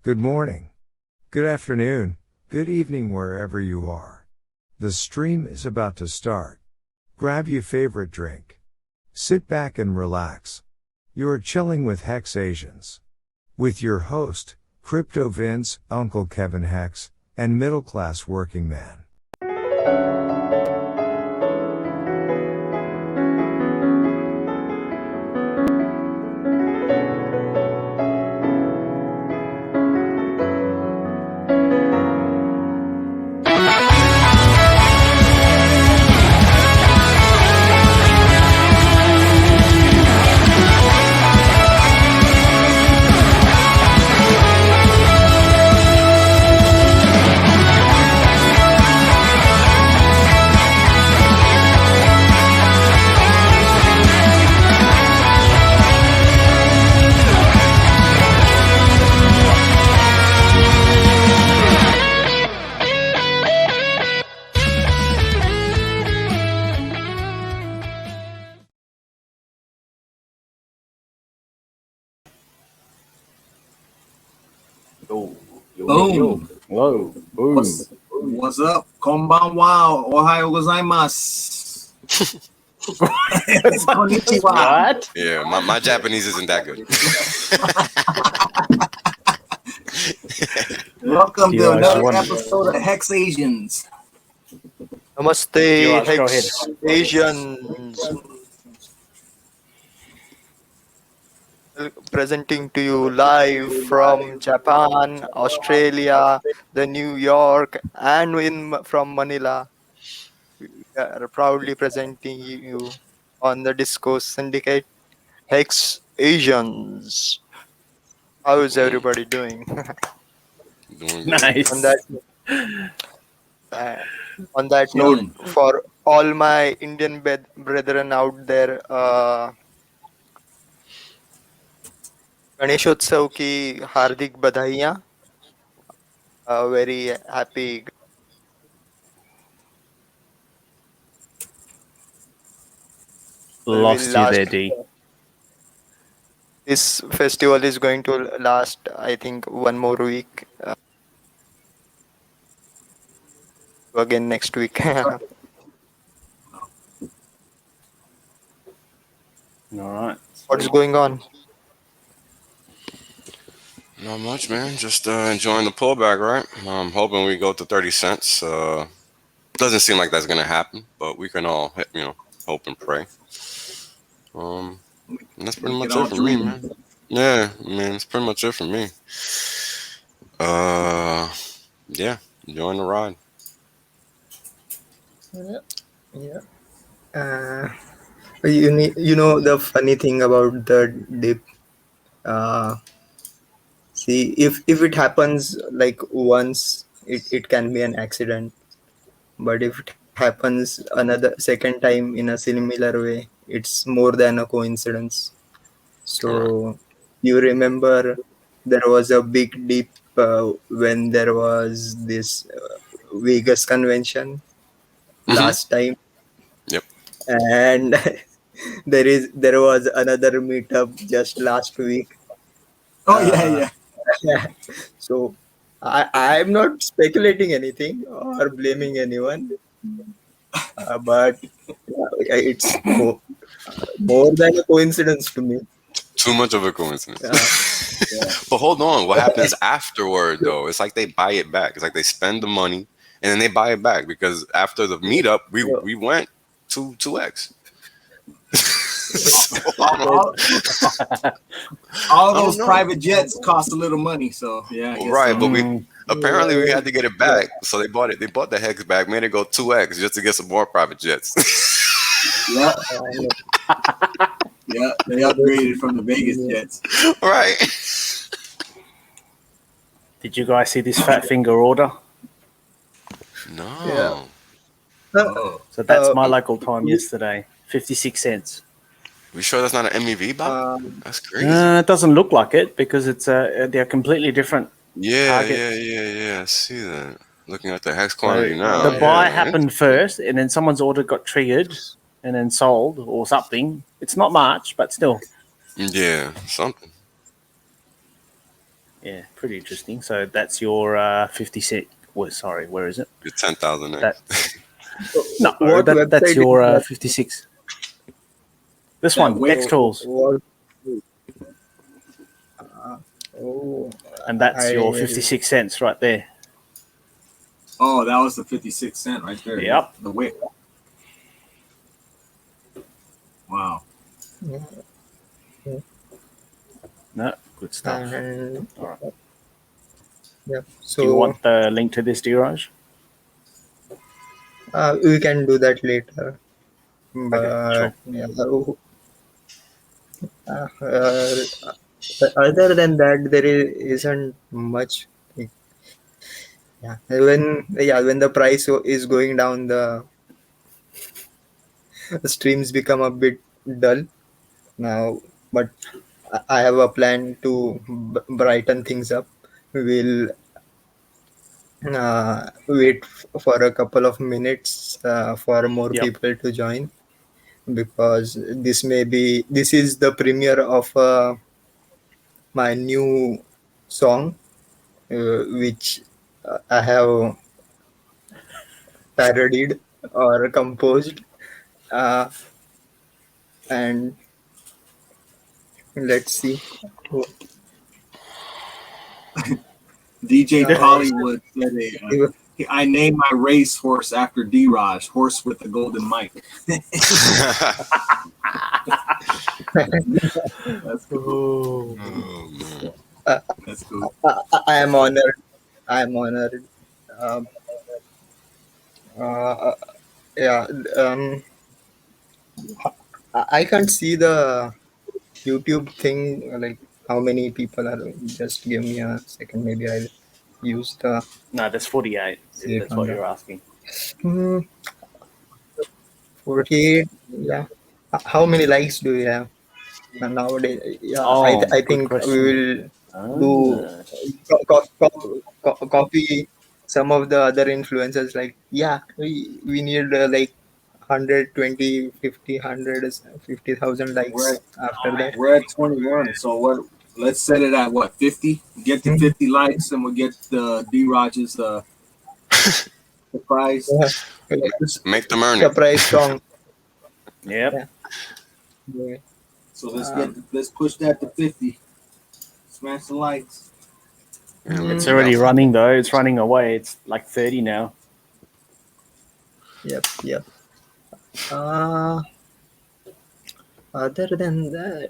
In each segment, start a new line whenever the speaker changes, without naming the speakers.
Good morning. Good afternoon. Good evening wherever you are. The stream is about to start. Grab your favorite drink. Sit back and relax. You're chilling with HexAsians. With your host, Crypto Vince, Uncle Kevin Hex, and Middle Class Working Man.
Boom.
Hello. Boom.
What's up? Konbanwa. Ohayo gozaimasu. Konnichiwa.
What?
Yeah, my Japanese isn't that good.
Welcome to
Yeah,
another
one-
episode of
You
HexAsians.
Namaste,
go ahead.
HexAsians. Presenting to you live from Japan, Australia, the New York, and from Manila. We are proudly presenting you on the Disco Syndicate HexAsians. How is everybody doing?
Doing good.
Nice.
On that note, for all my Indian brethren out there, Ganeshotsav की हार्दिक बधाइयाँ. Very happy.
Lost you there, D.
This festival is going to last, I think, one more week. Again next week.
All right.
What's going on?
Not much, man. Just enjoying the pullback, right? I'm hoping we go to 30 cents. Doesn't seem like that's gonna happen, but we can all, hope and pray. And that's pretty much it for me, man. Yeah, it's pretty much it for me. Yeah, enjoying the ride.
Yeah. You know the funny thing about the dip. See, if it happens like once, it can be an accident. But if it happens another second time in a similar way, it's more than a coincidence. So you remember there was a big dip when there was this Vegas convention last time.
Yep.
And there was another meetup just last week.
Oh, yeah.
So I'm not speculating anything or blaming anyone, but it's more than a coincidence to me.
Too much of a coincidence. But hold on, what happens afterward though? It's like they buy it back. It's like they spend the money and then they buy it back, because after the meetup we went to 2x.
All those private jets cost a little money, so yeah.
Right, but we had to get it back, so they bought it. They bought the Hex back, made it go 2x just to get some more private jets.
Yeah, they upgraded from the Vegas jets.
Right.
Did you guys see this fat finger order?
No.
Yeah.
So that's my local time yesterday. 56 cents.
We sure that's not an MEV, Bob? That's crazy.
It doesn't look like it because it's they're completely different.
Yeah.
targets.
I see that. Looking at the Hex quantity now.
The buy happened first, and then someone's order got triggered and then sold or something. It's not much, but still.
Yeah, something.
Yeah, pretty interesting. So that's your 56. Well, sorry, where is it?
Your 10,000
That,
eggs.
no,
What
that's
website
your
is that?
56. This
That
one,
Wix.
Dex Tools,
What? Oh,
and that's
I
your
will.
56 cents right there.
Oh, that was the 56 cent right there.
Yep.
The Wix. Wow.
No, good stuff.
And
All right.
yeah,
Do you
so
want the link to this, Diraj?
we can do that later.
Okay,
But
sure.
yeah, other than that, there isn't much. When the price is going down, the streams become a bit dull now. But I have a plan to brighten things up. We'll wait for a couple of minutes for more
Yep.
people to join, because this is the premiere of my new song, which I have parodied or composed, uh, and let's see.
DJ
Uh,
Hollywood said
if-
I named my race horse after D-Raj, horse with the golden mic. That's cool.
Oh, man.
That's cool.
I am honored. I am honored. Um, uh, yeah. I can't see the YouTube thing, like how many people are. Just give me a second. Maybe I'll use the
No, that's 48.
see it
That's
on
what
the
you're asking.
48. Yeah. How many likes do you have nowadays? Yeah,
Oh,
I
good
think we
question.
will do
Ah.
copy some of the other influencers. Like, yeah, we need like 120, 50, 150,000
We're
likes
at,
after that.
we're at 21. So what? Let's set it at what, 50? Get to 50 likes, and we'll get the D-Raj's surprise.
Yeah.
Make them earn it.
Surprise song.
Yep.
Yeah. Yeah.
So
Um,
let's push that to 50. Smash the likes.
Yeah,
It's
we
already
got-
running though. It's running away. It's like 30 now.
Yep. Yep. Uh, Other than that,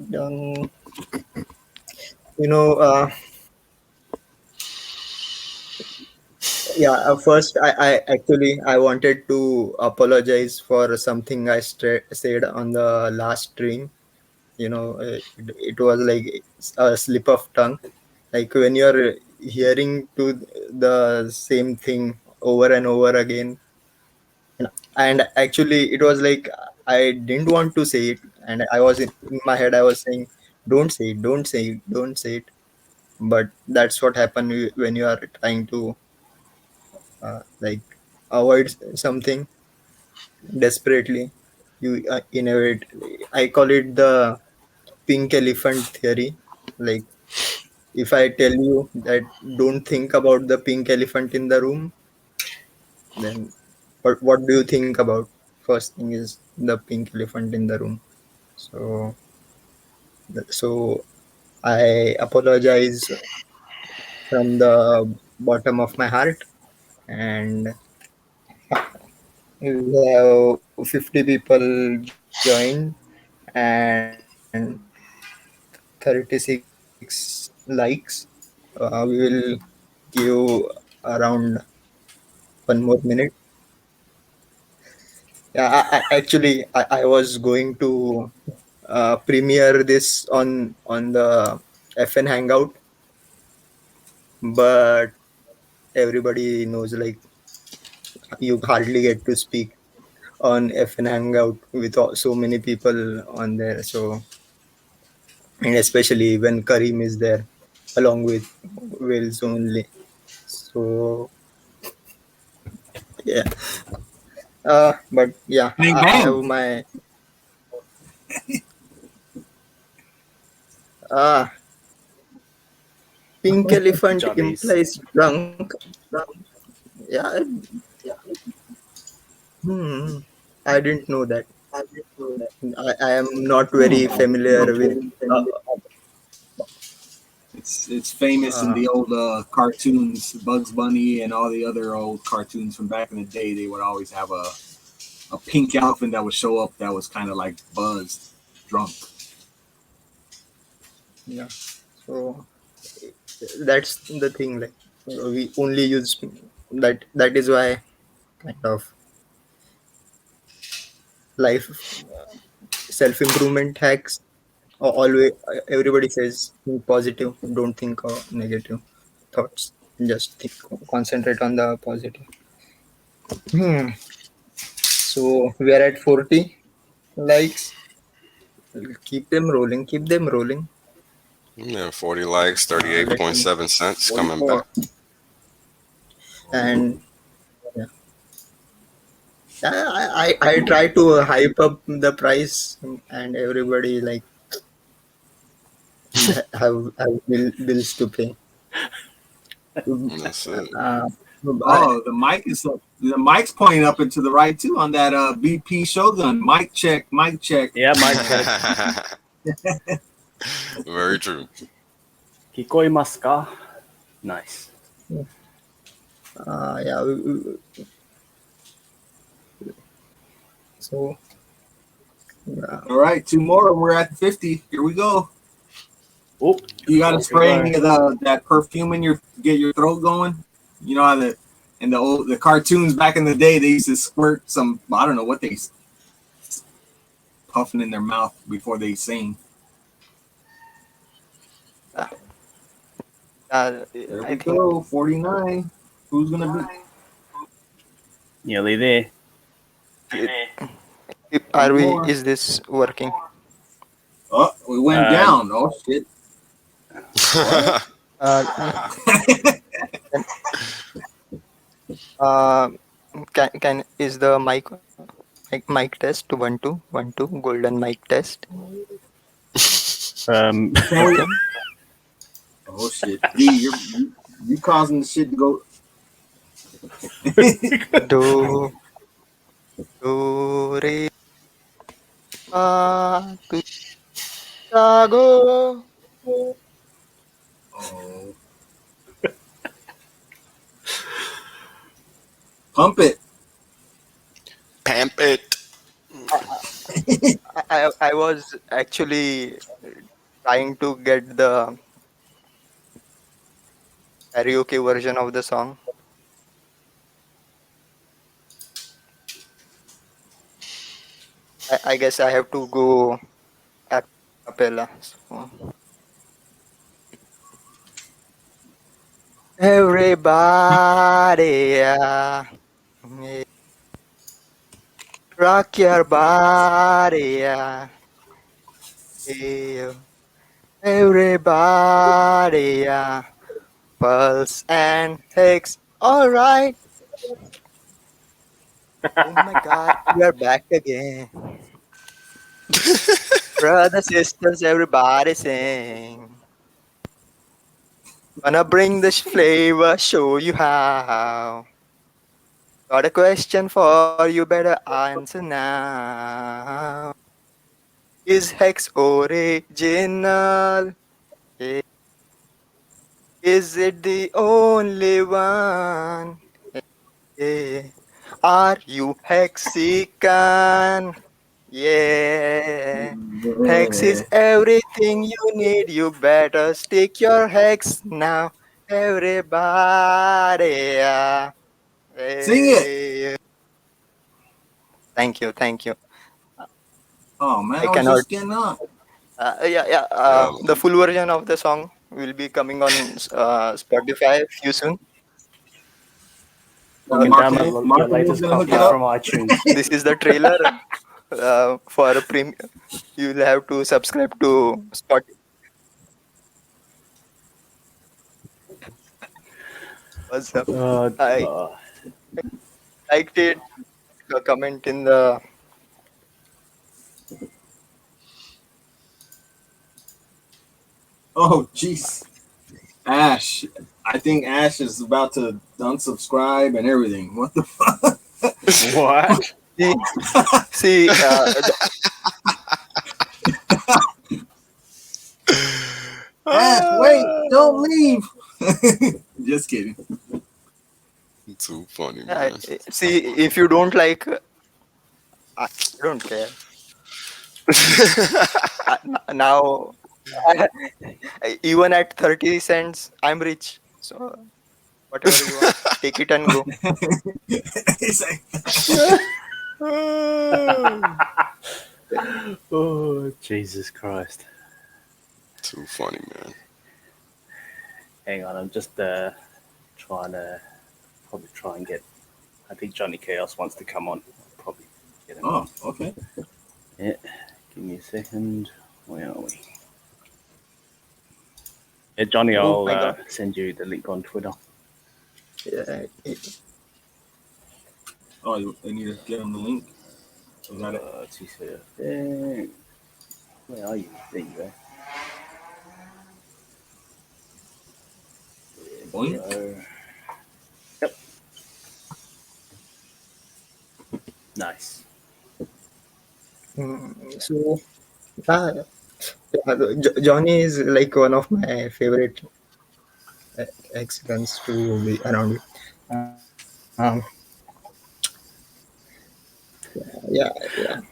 you know, first I wanted to apologize for something I said on the last stream. It was like a slip of tongue. Like when you're hearing to the same thing over and over again, and actually it was like I didn't want to say it, and I was in my head. I was saying, "Don't say it, don't say it, don't say it." But that's what happened when you are trying to like avoid something desperately. You innovate. I call it the pink elephant theory. Like, if I tell you that don't think about the pink elephant in the room, then what do you think about? First thing is the pink elephant in the room. So so I apologize from the bottom of my heart, and we have 50 people joined and 36 likes. We will give around one more minute. Yeah, I was going to premiere this on the FN Hangout, but everybody knows, like, you hardly get to speak on FN Hangout with so many people on there. So, and especially when Kareem is there along with Wills only. So yeah, but yeah,
Bang
I
bang.
have my uh Pink elephant
Jollies.
implies drunk. Yeah. Hmm. I didn't know that. I am not very familiar with.
It's famous in
Uh,
the old cartoons, Bugs Bunny and all the other old cartoons from back in the day. They would always have a pink elephant that would show up that was kind of like buzzed, drunk.
yeah. So that's the thing. Like we only use that. That is why kind of life self improvement hacks. Always everybody says think positive. Don't think negative thoughts. Just think, concentrate on the positive. Hmm. So we are at 40 likes. Keep them rolling. Keep them rolling.
Yeah, 40 likes,
Let me
38.7 cents coming
44.
back.
and yeah. I try to hype up the price and everybody like have bills to pay.
That's it.
Uh,
Oh, the mic is up. The mic's pointing up and to the right too on that BP Shogun. Mic check, mic check.
Yeah, mic check.
Very true.
聞こえますか? Nice.
yeah. So
All right, two more and we're at 50. Here we go.
Oh,
You got to
okay,
spray
go.
any of that perfume in get your throat going. You know how the cartoons back in the day they used to squirt some, I don't know what they puffing in their mouth before they sing. There
I
we
think
go, 49. Who's gonna be?
Nearly there.
are we?
More.
Is this working?
Oh, we went down. Oh shit.
Uh, uh, can is the mic test 1 2 1 2 golden mic test?
Okay. Oh shit. D, you causing the shit to go.
Do do re ma tu go.
Oh. Pump it.
Pamp it.
I was actually trying to get the karaoke version of the song. I guess I have to go a cappella. So. Everybody, rock your body, yeah. Everybody, pulse and hex. All right. Oh my God, we are back again. Brothers, sisters, everybody sing. Gonna bring this flavor, show you how. Got a question for you, better answer now. Is Hex original? Eh, is it the only one? Eh, are you Hexican? Yeah. Hex is everything you need. You better stick your hex now. Everybody.
Sing it.
Thank you. Thank you.
Oh man,
I
I was
cannot.
just getting up.
Yeah.
Yeah.
The full version of the song will be coming on Spotify few soon.
You can
Martin,
download your
Martin was
latest
gonna hook
copy
it up.
from iTunes.
This is the trailer for a premium. You'll have to subscribe to Spotify. What's up? I liked it. A comment in the.
Oh jeez. Ash. I think Ash is about to unsubscribe and everything. What the fuck?
What?
See,
Ash, wait, don't leave. Just kidding.
Too funny,
yeah,
man.
see, if you don't like, I don't care. Now, even at 30 cents, I'm rich. So, whatever you want, take it and go.
It's like,
Oh, Jesus Christ.
Too funny, man.
Hang on, I'm just trying to probably try and get. I think Johnny Chaos wants to come on. I'll probably get him.
oh, okay.
Yeah, give me a second. Where are we? Yeah, Johnny,
Oh, I
I'll
got
send you the link on Twitter.
Yeah,
Oh, I need to get him the link. Is that it?
Where are you? There you go.
Boink.
Yep. Nice.
So, Johnny is like one of my favorite excellence to be around. Um, yeah.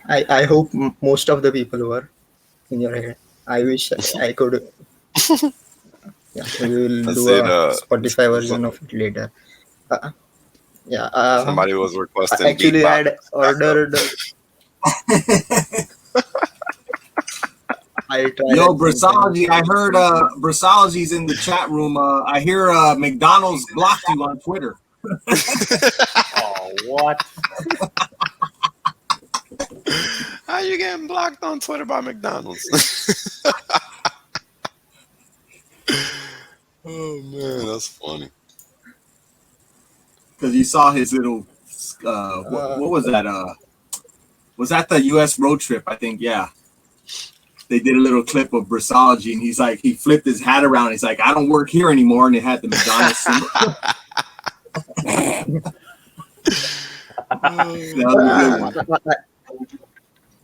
I hope most of the people were in your head. I wish I could. Yeah, we will
I
do
said,
a Spotify version of it later. Yeah.
somebody was requesting
Actually, I
beatbox.
had ordered. I tried.
Yo,
at some time.
Brasology, I heard Brasology's in the chat room. I hear McDonald's blocked you on Twitter.
Oh, what?
How you getting blocked on Twitter by McDonald's? Oh man, that's funny.
Because you saw his little, what was that? Was that the U.S. road trip? I think, yeah. They did a little clip of Brasology, and he's like, he flipped his hat around. He's like, I don't work here anymore, and it had the McDonald's symbol. That was a good one.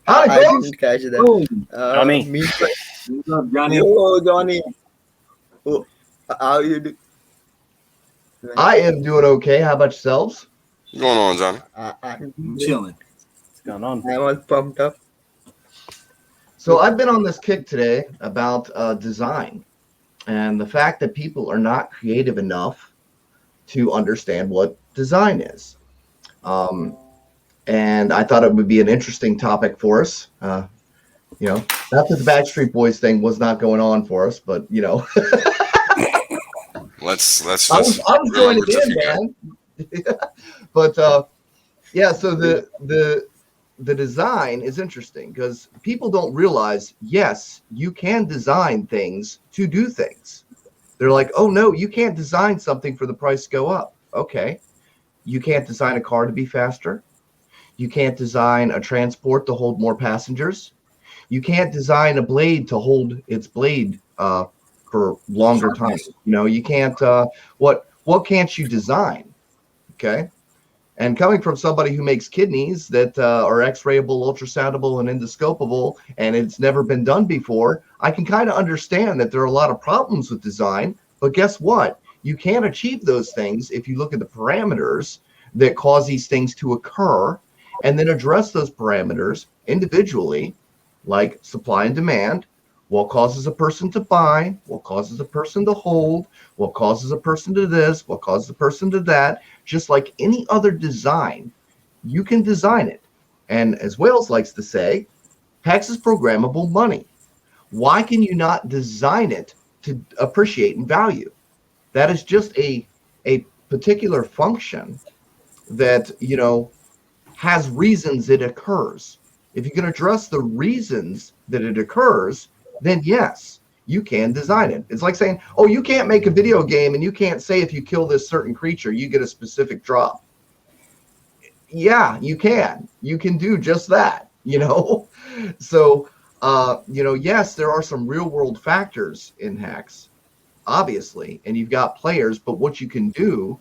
I didn't catch that.
Johnny.
What's up, Johnny?
Oh, Johnny. Oh, how you do?
I am doing okay. How about yourselves?
What's going on, Johnny?
I'm chilling.
What's going on?
I'm all pumped up.
So I've been on this kick today about design and the fact that people are not creative enough to understand what design is. And I thought it would be an interesting topic for us. Not that the Backstreet Boys thing was not going on for us, but
Let's just
I was joining in, man. But so the design is interesting because people don't realize, yes, you can design things to do things. They're like, oh no, you can't design something for the price to go up. Okay. You can't design a car to be faster. You can't design a transport to hold more passengers. You can't design a blade to hold its blade for longer time. You can't. What can't you design? Okay. And coming from somebody who makes kidneys that are X-rayable, ultrasoundable, and endoscopable, and it's never been done before, I can kind of understand that there are a lot of problems with design. But guess what? You can't achieve those things if you look at the parameters that cause these things to occur, and then address those parameters individually, like supply and demand. What causes a person to buy? What causes a person to hold? What causes a person to this? What causes a person to that? Just like any other design, you can design it. And as Wales likes to say, Hex is programmable money. Why can you not design it to appreciate and value? That is just a particular function that, has reasons it occurs. If you can address the reasons that it occurs, then yes, you can design it. It's like saying, oh, you can't make a video game and you can't say if you kill this certain creature, you get a specific drop. Yeah, you can. You can do just that, So, yes, there are some real world factors in Hex. obviously, and you've got players, but what you can do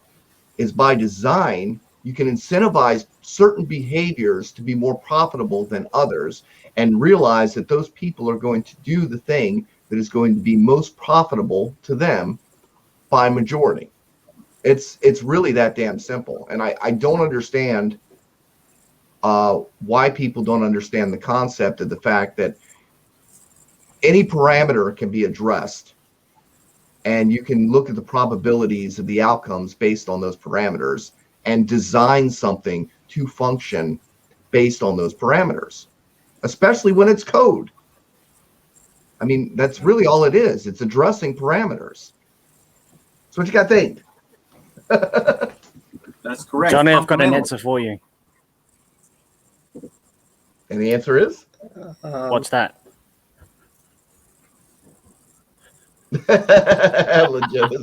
is by design, you can incentivize certain behaviors to be more profitable than others and realize that those people are going to do the thing that is going to be most profitable to them by majority. It's really that damn simple. And I don't understand why people don't understand the concept of the fact that any parameter can be addressed, and you can look at the probabilities of the outcomes based on those parameters and design something to function based on those parameters, especially when it's code. I mean, that's really all it is. It's addressing parameters. So what you got to think?
That's correct.
Johnny, I've got an answer for you.
And the answer is?
What's that?
Legit.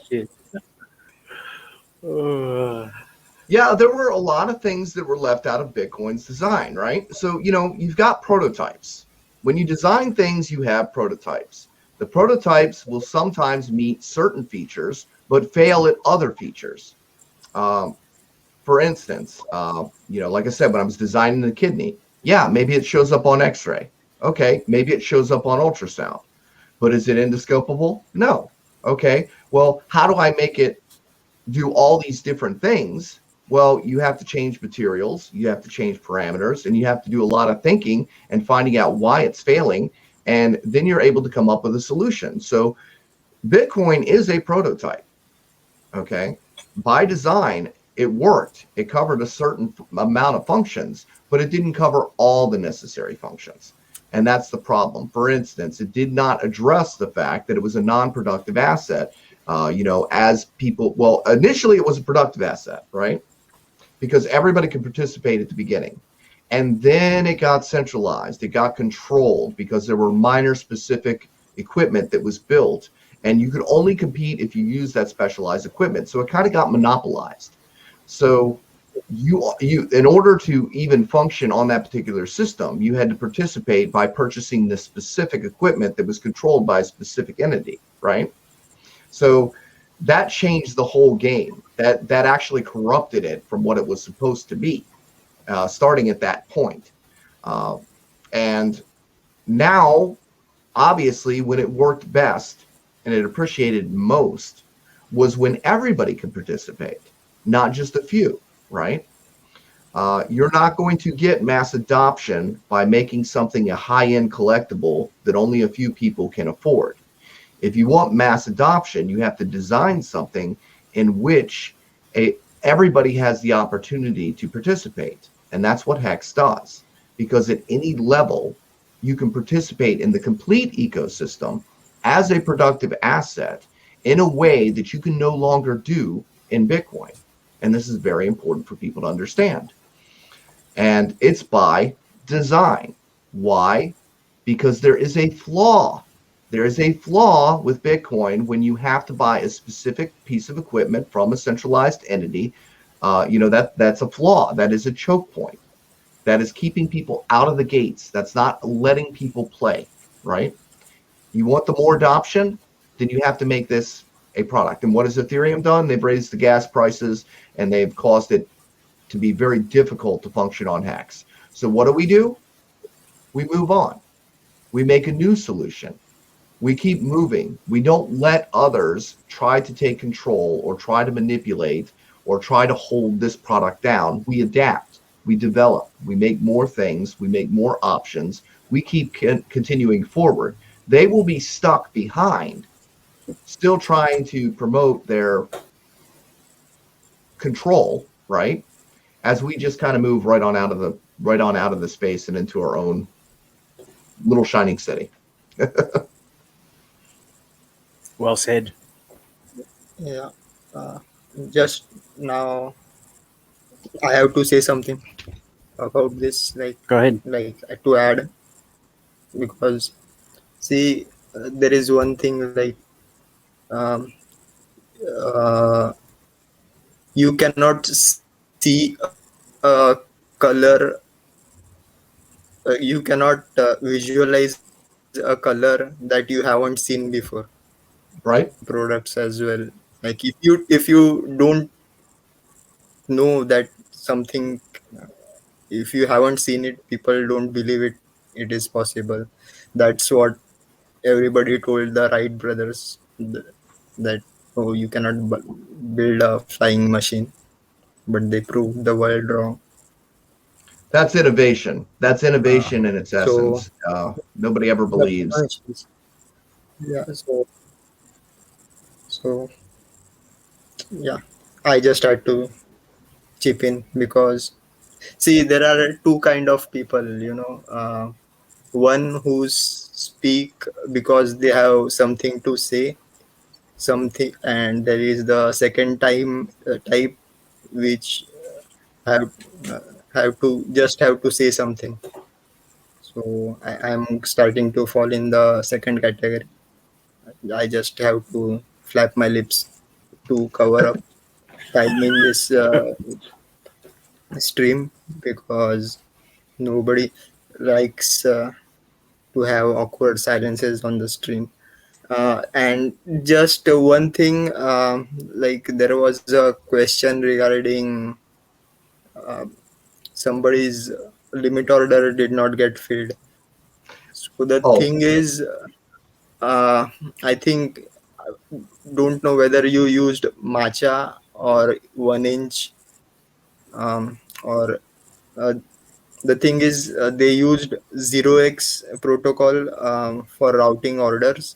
Shit.
Yeah, there were a lot of things that were left out of Bitcoin's design, right? So, you've got prototypes. When you design things, you have prototypes. The prototypes will sometimes meet certain features, but fail at other features. For instance, like I said, when I was designing the kidney, yeah, maybe it shows up on X-ray. Okay, maybe it shows up on ultrasound. But is it endoscopable? No. Okay, well, how do I make it do all these different things? Well, you have to change materials, you have to change parameters, and you have to do a lot of thinking and finding out why it's failing. And then you're able to come up with a solution. So Bitcoin is a prototype. Okay, by design, it worked. It covered a certain amount of functions, but it didn't cover all the necessary functions. And that's the problem. For instance, it did not address the fact that it was a non-productive asset. As people, well, initially it was a productive asset, right? Because everybody could participate at the beginning. And then it got centralized. It got controlled because there were minor specific equipment that was built, and you could only compete if you used that specialized equipment. So it kind of got monopolized. So you in order to even function on that particular system, you had to participate by purchasing the specific equipment that was controlled by a specific entity, right? So that changed the whole game. That actually corrupted it from what it was supposed to be, starting at that point. And now, obviously, when it worked best and it appreciated most was when everybody could participate, not just a few, right? You're not going to get mass adoption by making something a high-end collectible that only a few people can afford. If you want mass adoption, you have to design something in which everybody has the opportunity to participate. And that's what Hex does. Because at any level, you can participate in the complete ecosystem as a productive asset in a way that you can no longer do in Bitcoin. And this is very important for people to understand. And it's by design. Why? Because there is a flaw. There is a flaw with Bitcoin when you have to buy a specific piece of equipment from a centralized entity. That's a flaw. That is a choke point. That is keeping people out of the gates. That's not letting people play, right? You want the more adoption, then you have to make this a product. And what has Ethereum done? They've raised the gas prices and they've caused it to be very difficult to function on Hex. So what do? We move on. We make a new solution. We keep moving. We don't let others try to take control or try to manipulate or try to hold this product down. We adapt. We develop. We make more things. We make more options. We keep continuing forward. They will be stuck behind, still trying to promote their control, right? As we just kind of move right on out of the space and into our own little shining city.
Well said.
Yeah. Just now, I have to say something about this.
Go ahead.
To add, because see, there is one thing you cannot see a color you cannot visualize a color that you haven't seen before.
Right?
Products as well. Like if you don't know that something, if you haven't seen it, people don't believe it is possible. That's what everybody told the Wright brothers, that oh, you cannot build a flying machine, but they proved the world wrong.
That's innovation. That's
uh,
innovation in its
so
essence. Nobody ever
the
believes.
machines, yeah, so yeah, I just had to chip in because see, there are two kind of people, one who speak because they have something to say, something, and there is the second time type which have uh, have to say something. So I'm starting to fall in the second category. I just have to flap my lips to cover up time in this stream, because nobody likes to have awkward silences on the stream. And just one thing, like there was a question regarding uh, somebody's limit order did not get filled. So the
Oh,
thing is, I think, don't know whether you used matcha or 1 inch, or the thing is, they used 0x protocol for routing orders,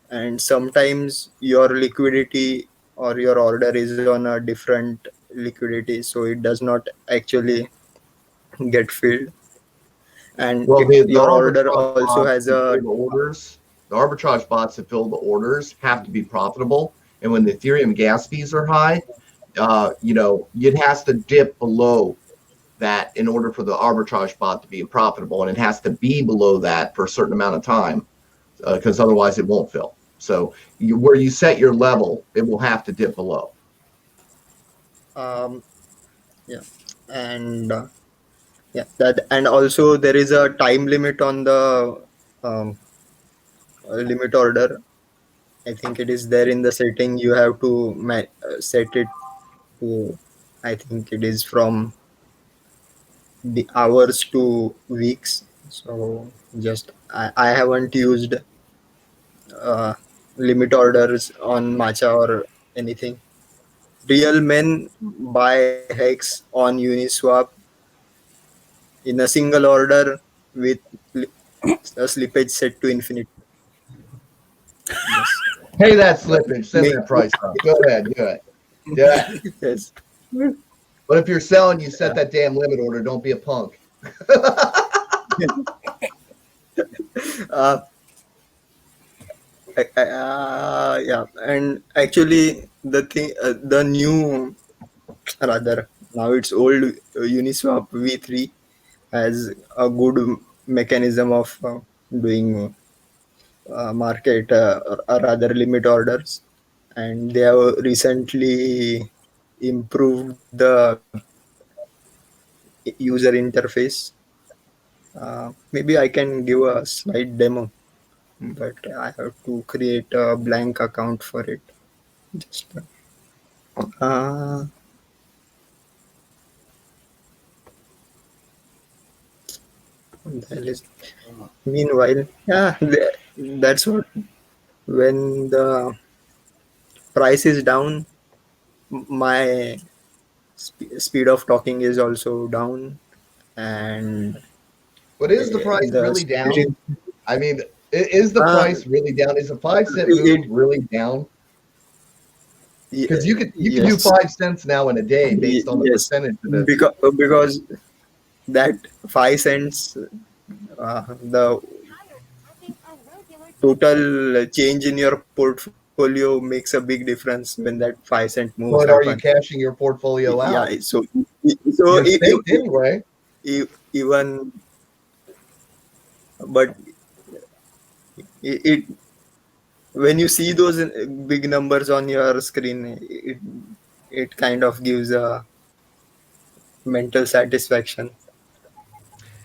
and sometimes your liquidity or your order is on a different liquidity, so it does not actually get filled, and
well, the
your order
arbitrage
also
bots
has
that
a
fill the orders, the arbitrage bots that fill the orders have to be profitable. And when the Ethereum gas fees are high, it has to dip below that in order for the arbitrage bot to be profitable, and it has to be below that for a certain amount of time, because otherwise it won't fill. So where you set your level, it will have to dip below.
um, yeah, and yeah, that, and also there is a time limit on the um, limit order. I think it is there in the setting. You have to set it to, I think it is from the hours to weeks. So just I haven't used uh, limit orders on matcha or anything. Real men buy hex on Uniswap in a single order with li- a slippage set to infinity. Yes.
Pay that slippage, send
Make
that price up. Go ahead, do it. Do it.
yes.
But if you're selling, you set that damn limit order. Don't be a punk.
Uh, yeah, and actually the new, rather now it's old, Uniswap V3 has a good mechanism of doing market, or rather limit orders, and they have recently improved the user interface. Maybe I can give a slide demo, but I have to create a blank account for it. Just uh, that is, meanwhile, yeah, that's what, when the price is down, my speed of talking is also down, and
But is the price
the
really down?
stream,
I mean, is the
uh,
price really down? Is a 5 cent
it,
move really down? Because you can do
yes,
5 cents now in a day based on the
yes,
percentage of the.
because that 5 cents, the total change in your portfolio makes a big difference when that 5 cent moves
But are
happen.
you cashing your portfolio
Yeah,
out?
so
You're staked anyway.
even, but it when you see those big numbers on your screen, it kind of gives a mental satisfaction.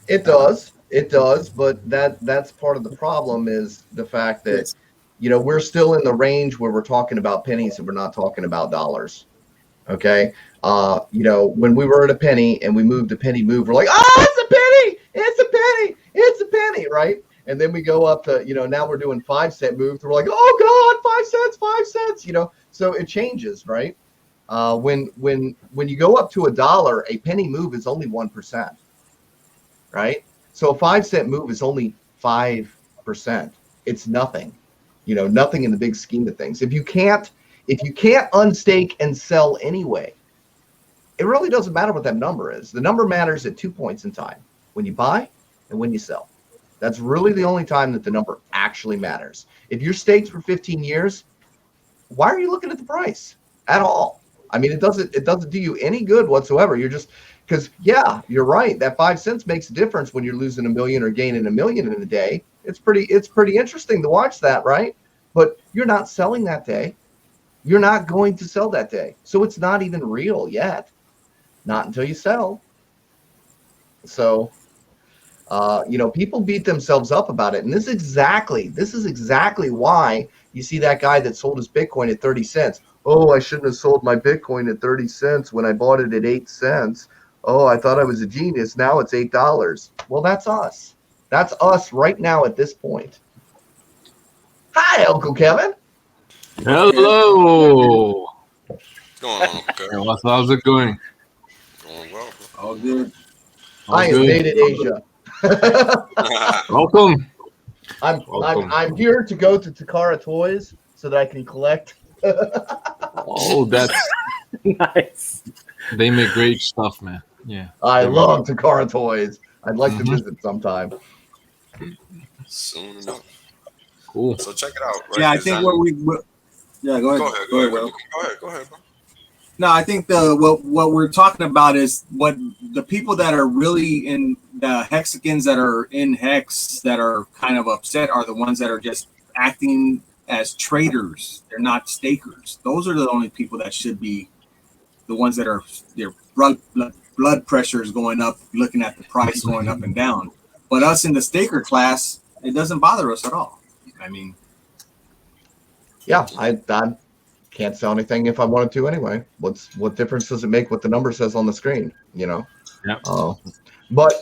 It does. It does, but that's part of the problem is the fact that
Yes.
we're still in the range where we're talking about pennies and we're not talking about dollars. Okay. When we were at a penny and we moved a penny move, we're like, oh, it's a penny, it's a penny, it's a penny, right? And then we go up to, now we're doing 5 cent moves. We're like, oh God, 5 cents, 5 cents, so it changes, right? When you go up to $1, a penny move is only 1%, right? So a 5 cent move is only 5%. It's nothing, nothing in the big scheme of things. If you can't unstake and sell anyway, it really doesn't matter what that number is. The number matters at 2 points in time: when you buy and when you sell. That's really the only time that the number actually matters. If you're staked for 15 years, why are you looking at the price at all? I mean, it doesn't do you any good whatsoever. You're just, because you're right. That 5 cents makes a difference when you're losing $1 million or gaining $1 million in a day. It's pretty interesting to watch that, right? But you're not selling that day. You're not going to sell that day. So it's not even real yet. Not until you sell. So, people beat themselves up about it. And this is exactly why you see that guy that sold his Bitcoin at 30 cents. Oh, I shouldn't have sold my Bitcoin at 30 cents when I bought it at 8 cents. Oh, I thought I was a genius. Now it's $8. Well, that's us. That's us right now at this point. Hi, Uncle Kevin.
Hello.
What's going on? Okay.
Hey, how's it going?
Going well.
All good.
I
All good.
invaded Asia.
Welcome.
I'm here to go to Takara Toys so that I can collect.
Oh, that's
Nice.
they make great stuff, man. Yeah.
I
They
love Takara Toys. I'd like to
Mhm.
visit sometime.
Soon enough.
Cool.
So check it out. Right?
Yeah, I
Is
think
that-
what we. Yeah, go ahead.
Go ahead.
Will.
Go ahead, bro.
No, I think what we're talking about is what the people that are really in the hexagons that are in hex that are kind of upset are the ones that are just acting as traders. They're not stakers. Those are the only people that should be the ones that are their blood pressure is going up, looking at the price going up and down. But us in the staker class, it doesn't bother us at all. I mean,
Yeah, I can't sell anything if I wanted to anyway. What difference does it make what the number says on the screen?
Yeah.
But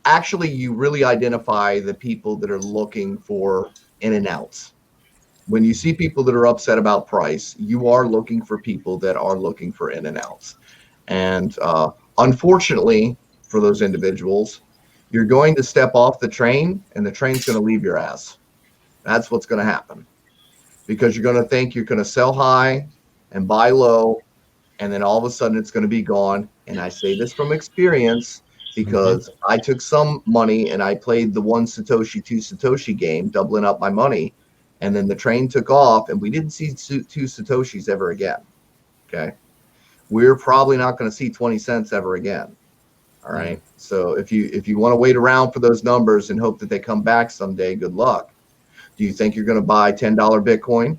actually, you really identify the people that are looking for in and outs. When you see people that are upset about price, you are looking for people that are looking for in and outs. And unfortunately, for those individuals, you're going to step off the train and the train's going to leave your ass. That's what's going to happen. Because you're going to think you're going to sell high and buy low, and then all of a sudden it's going to be gone. And I say this from experience because I took some money and I played the 1 Satoshi, 2 Satoshi game, doubling up my money. And then the train took off and we didn't see 2 Satoshis ever again. Okay. We're probably not going to see 20 cents ever again. All right. So if you want to wait around for those numbers and hope that they come back someday, good luck. Do you think you're going to buy $10 Bitcoin?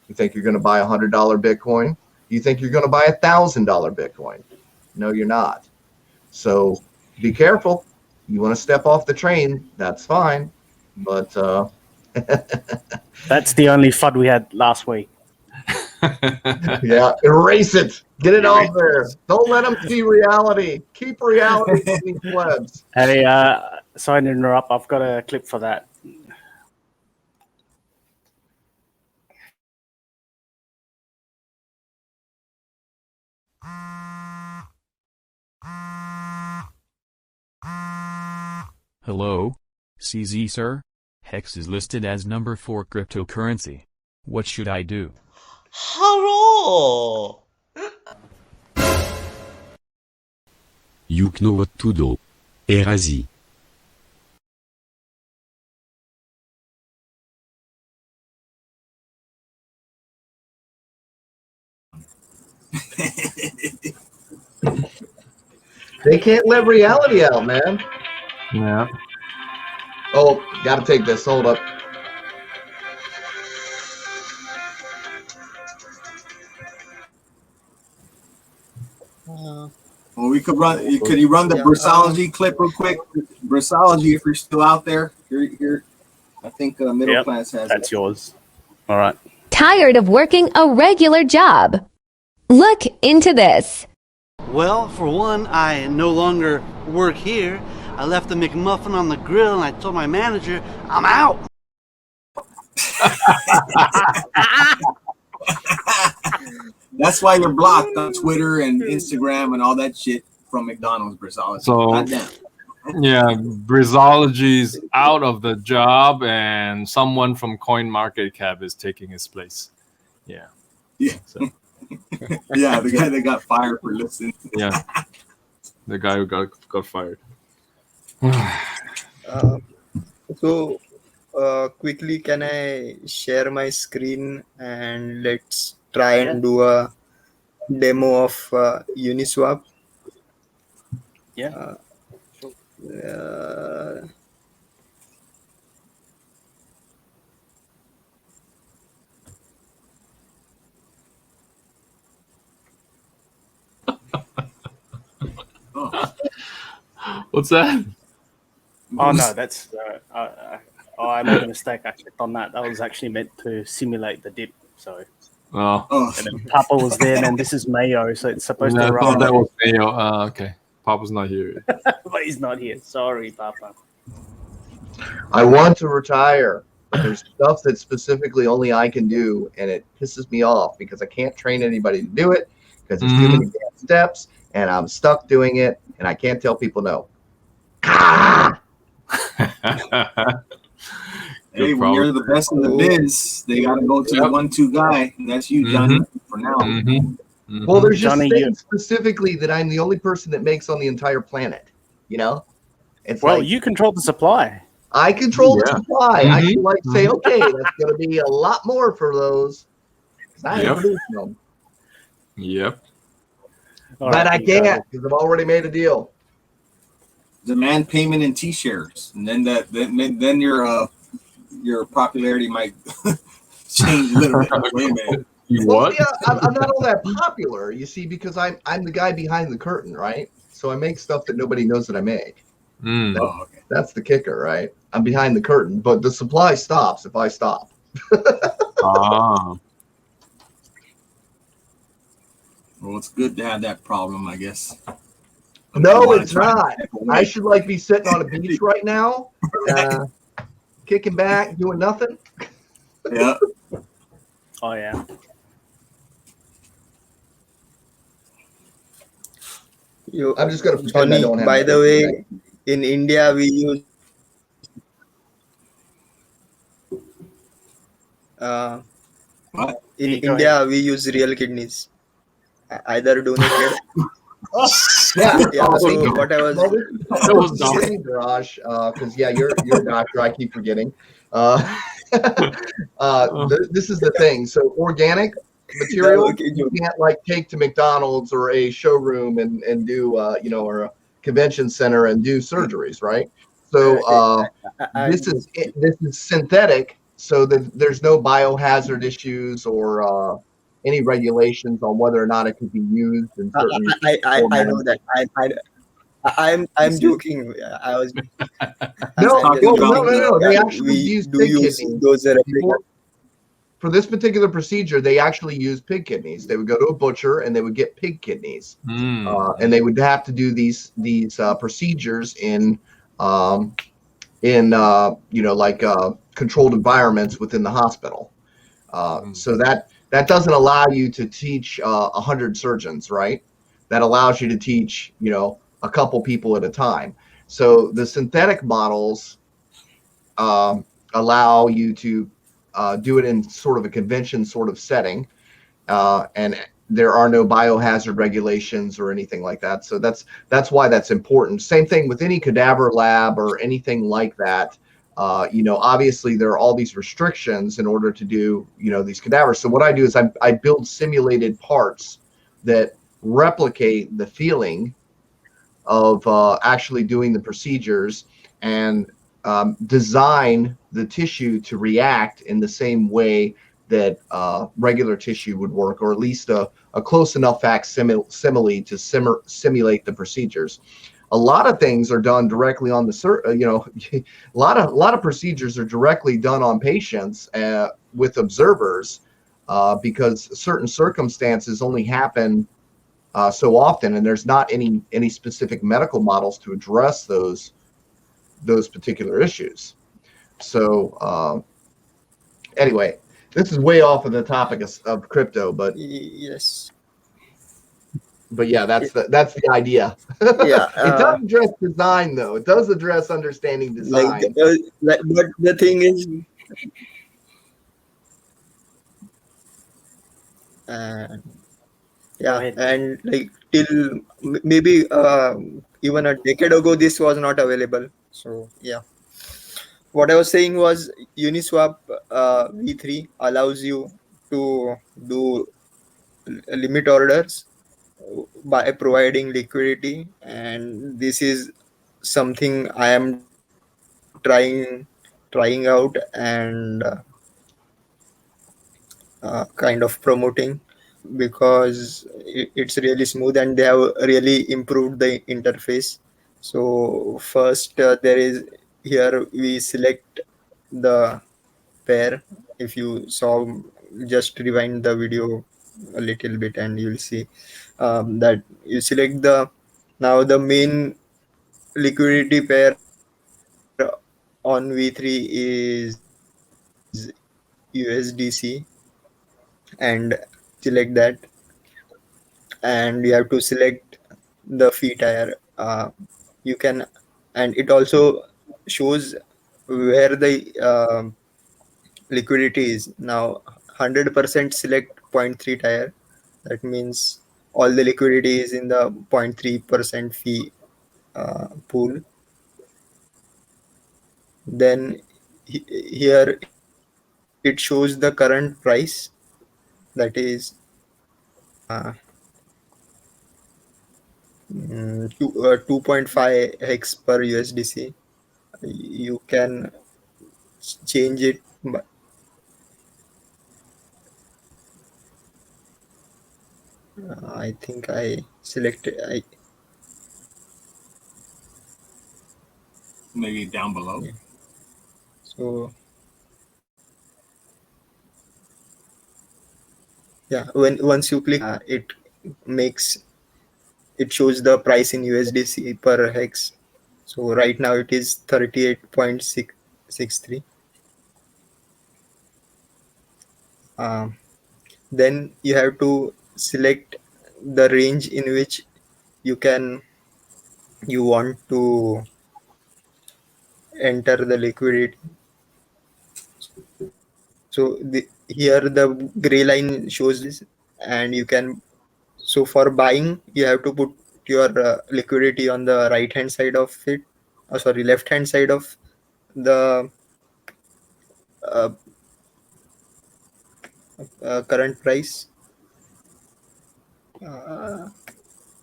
You think you're going to buy $100 Bitcoin? Do you think you're going to buy $1,000 Bitcoin? No, you're not. So be careful. You want to step off the train, that's fine. But
That's the only fun we had last week.
yeah, erase it. Get it off there. Don't let them see reality. Keep reality from these plebs.
Hey, sorry to interrupt. I've got a clip for that.
Hello? CZ sir? Hex is listed as number 4 cryptocurrency. What should I do?
Hello!
You know what to do. Erasi.
They can't let reality out, man.
Yeah.
Oh, gotta take this. Hold up.
well, we we could run. Could you run the Brissology clip real quick? Brissology, if you're still out there, here. I think middle class has.
That's yours. All right.
Tired of working a regular job? Look into this.
Well, for one, I no longer work here. I left the McMuffin on the grill and I told my manager, I'm out.
That's why you're blocked on Twitter and Instagram and all that shit from McDonald's, Brissology.
So, yeah, Brissology's out of the job, and someone from CoinMarketCap is taking his place. Yeah.
Yeah.
So.
Yeah, the guy that got fired for listening.
Yeah. The guy who got fired.
So, quickly, can I share my screen and let's try and do a demo of Uniswap?
Yeah.
What's that?
Oh no, that's I made a mistake. I clicked on that. That was actually meant to simulate the dip. So.
Oh.
And then Papa was there, and this is Mayo, so it's supposed to
I
run.
thought that was Mayo. Okay. Papa's not here.
But he's not here. Sorry, Papa.
I want to retire. There's stuff that specifically only I can do, and it pisses me off because I can't train anybody to do it because there's too many damn steps, and I'm stuck doing it, and I can't tell people no.
Hey, when you're the best in the biz, they got to go to the 1-2 guy, and that's you, Johnny, for now.
Well, there's just
Johnny,
things specifically that I'm the only person that makes on the entire planet. You know, it's
well,
like
you control the supply.
I control the supply. I can like say, okay, that's going to be a lot more for those because I produce them.
Yep.
But I can't because I've already made a deal.
Demand payment in T-shares, and then your popularity might change a little bit. Wait a minute.
Well, yeah, I'm not all that popular, you see, because I'm the guy behind the curtain, right? So I make stuff that nobody knows that I make. That's the kicker, right? I'm behind the curtain, but the supply stops if I stop.
Well, it's good to have that problem, I guess.
No, it's not. I should like be sitting on a beach right now, kicking back, doing nothing.
Yeah.
Oh yeah.
I'm just gonna pretend I don't have.
By the way, in India we use
what?
In India we use real kidneys, either donated.
Yeah.
So what I was
saying, Garage, because you're a doctor. I keep forgetting. This is the thing. So organic material you can't like take to McDonald's or a showroom and do or a convention center and do surgeries, right? So this is synthetic, so that there's no biohazard issues or any regulations on whether or not it could be used in certain.
I know that. I'm joking. I was.
No. They actually use pig kidneys.
Those are
for this particular procedure, they actually use pig kidneys. They would go to a butcher and they would get pig kidneys, and they would have to do these procedures in controlled environments within the hospital. So that doesn't allow you to teach 100 surgeons, right? That allows you to teach a couple people at a time. So the synthetic models allow you to do it in sort of a convention sort of setting, and there are no biohazard regulations or anything like that. So that's why that's important. Same thing with any cadaver lab or anything like that. Obviously there are all these restrictions in order to do these cadavers. So what I do is I build simulated parts that replicate the feeling of actually doing the procedures and design the tissue to react in the same way that regular tissue would work, or at least a close enough facsimile to simulate the procedures. A lot of things are done directly on the a lot of procedures are directly done on patients with observers because certain circumstances only happen so often, and there's not any specific medical models to address those particular issues. So anyway, this is way off of the topic of crypto, but
Yes.
yeah, that's the idea.
Yeah.
It does address design, though. It does address understanding design.
But the thing is, yeah, and like till maybe even a decade ago, this was not available. So yeah, what I was saying was Uniswap V3 allows you to do limit orders by providing liquidity, and this is something I am trying out and kind of promoting, because it's really smooth and they have really improved the interface. So first there is, here we select the pair. If you saw, just rewind the video a little bit and you'll see that you select now the main liquidity pair on V3 is USDC, and select that, and you have to select the fee tier. You can, and it also shows where the liquidity is. Now 100% select 0.3 tier. That means all the liquidity is in the 0.3% fee pool. Then here it shows the current price, that is 2.5 hex per USDC. You can change it. I think I selected.
Maybe down below.
Yeah. So yeah, once you click, it shows the price in USDC per hex. So right now it is 38.663. Then you have to select the range in which you want to enter the liquidity. So here the gray line shows this, and you can. So for buying, you have to put your liquidity on the right hand side of it. Sorry, left hand side of the uh, current price.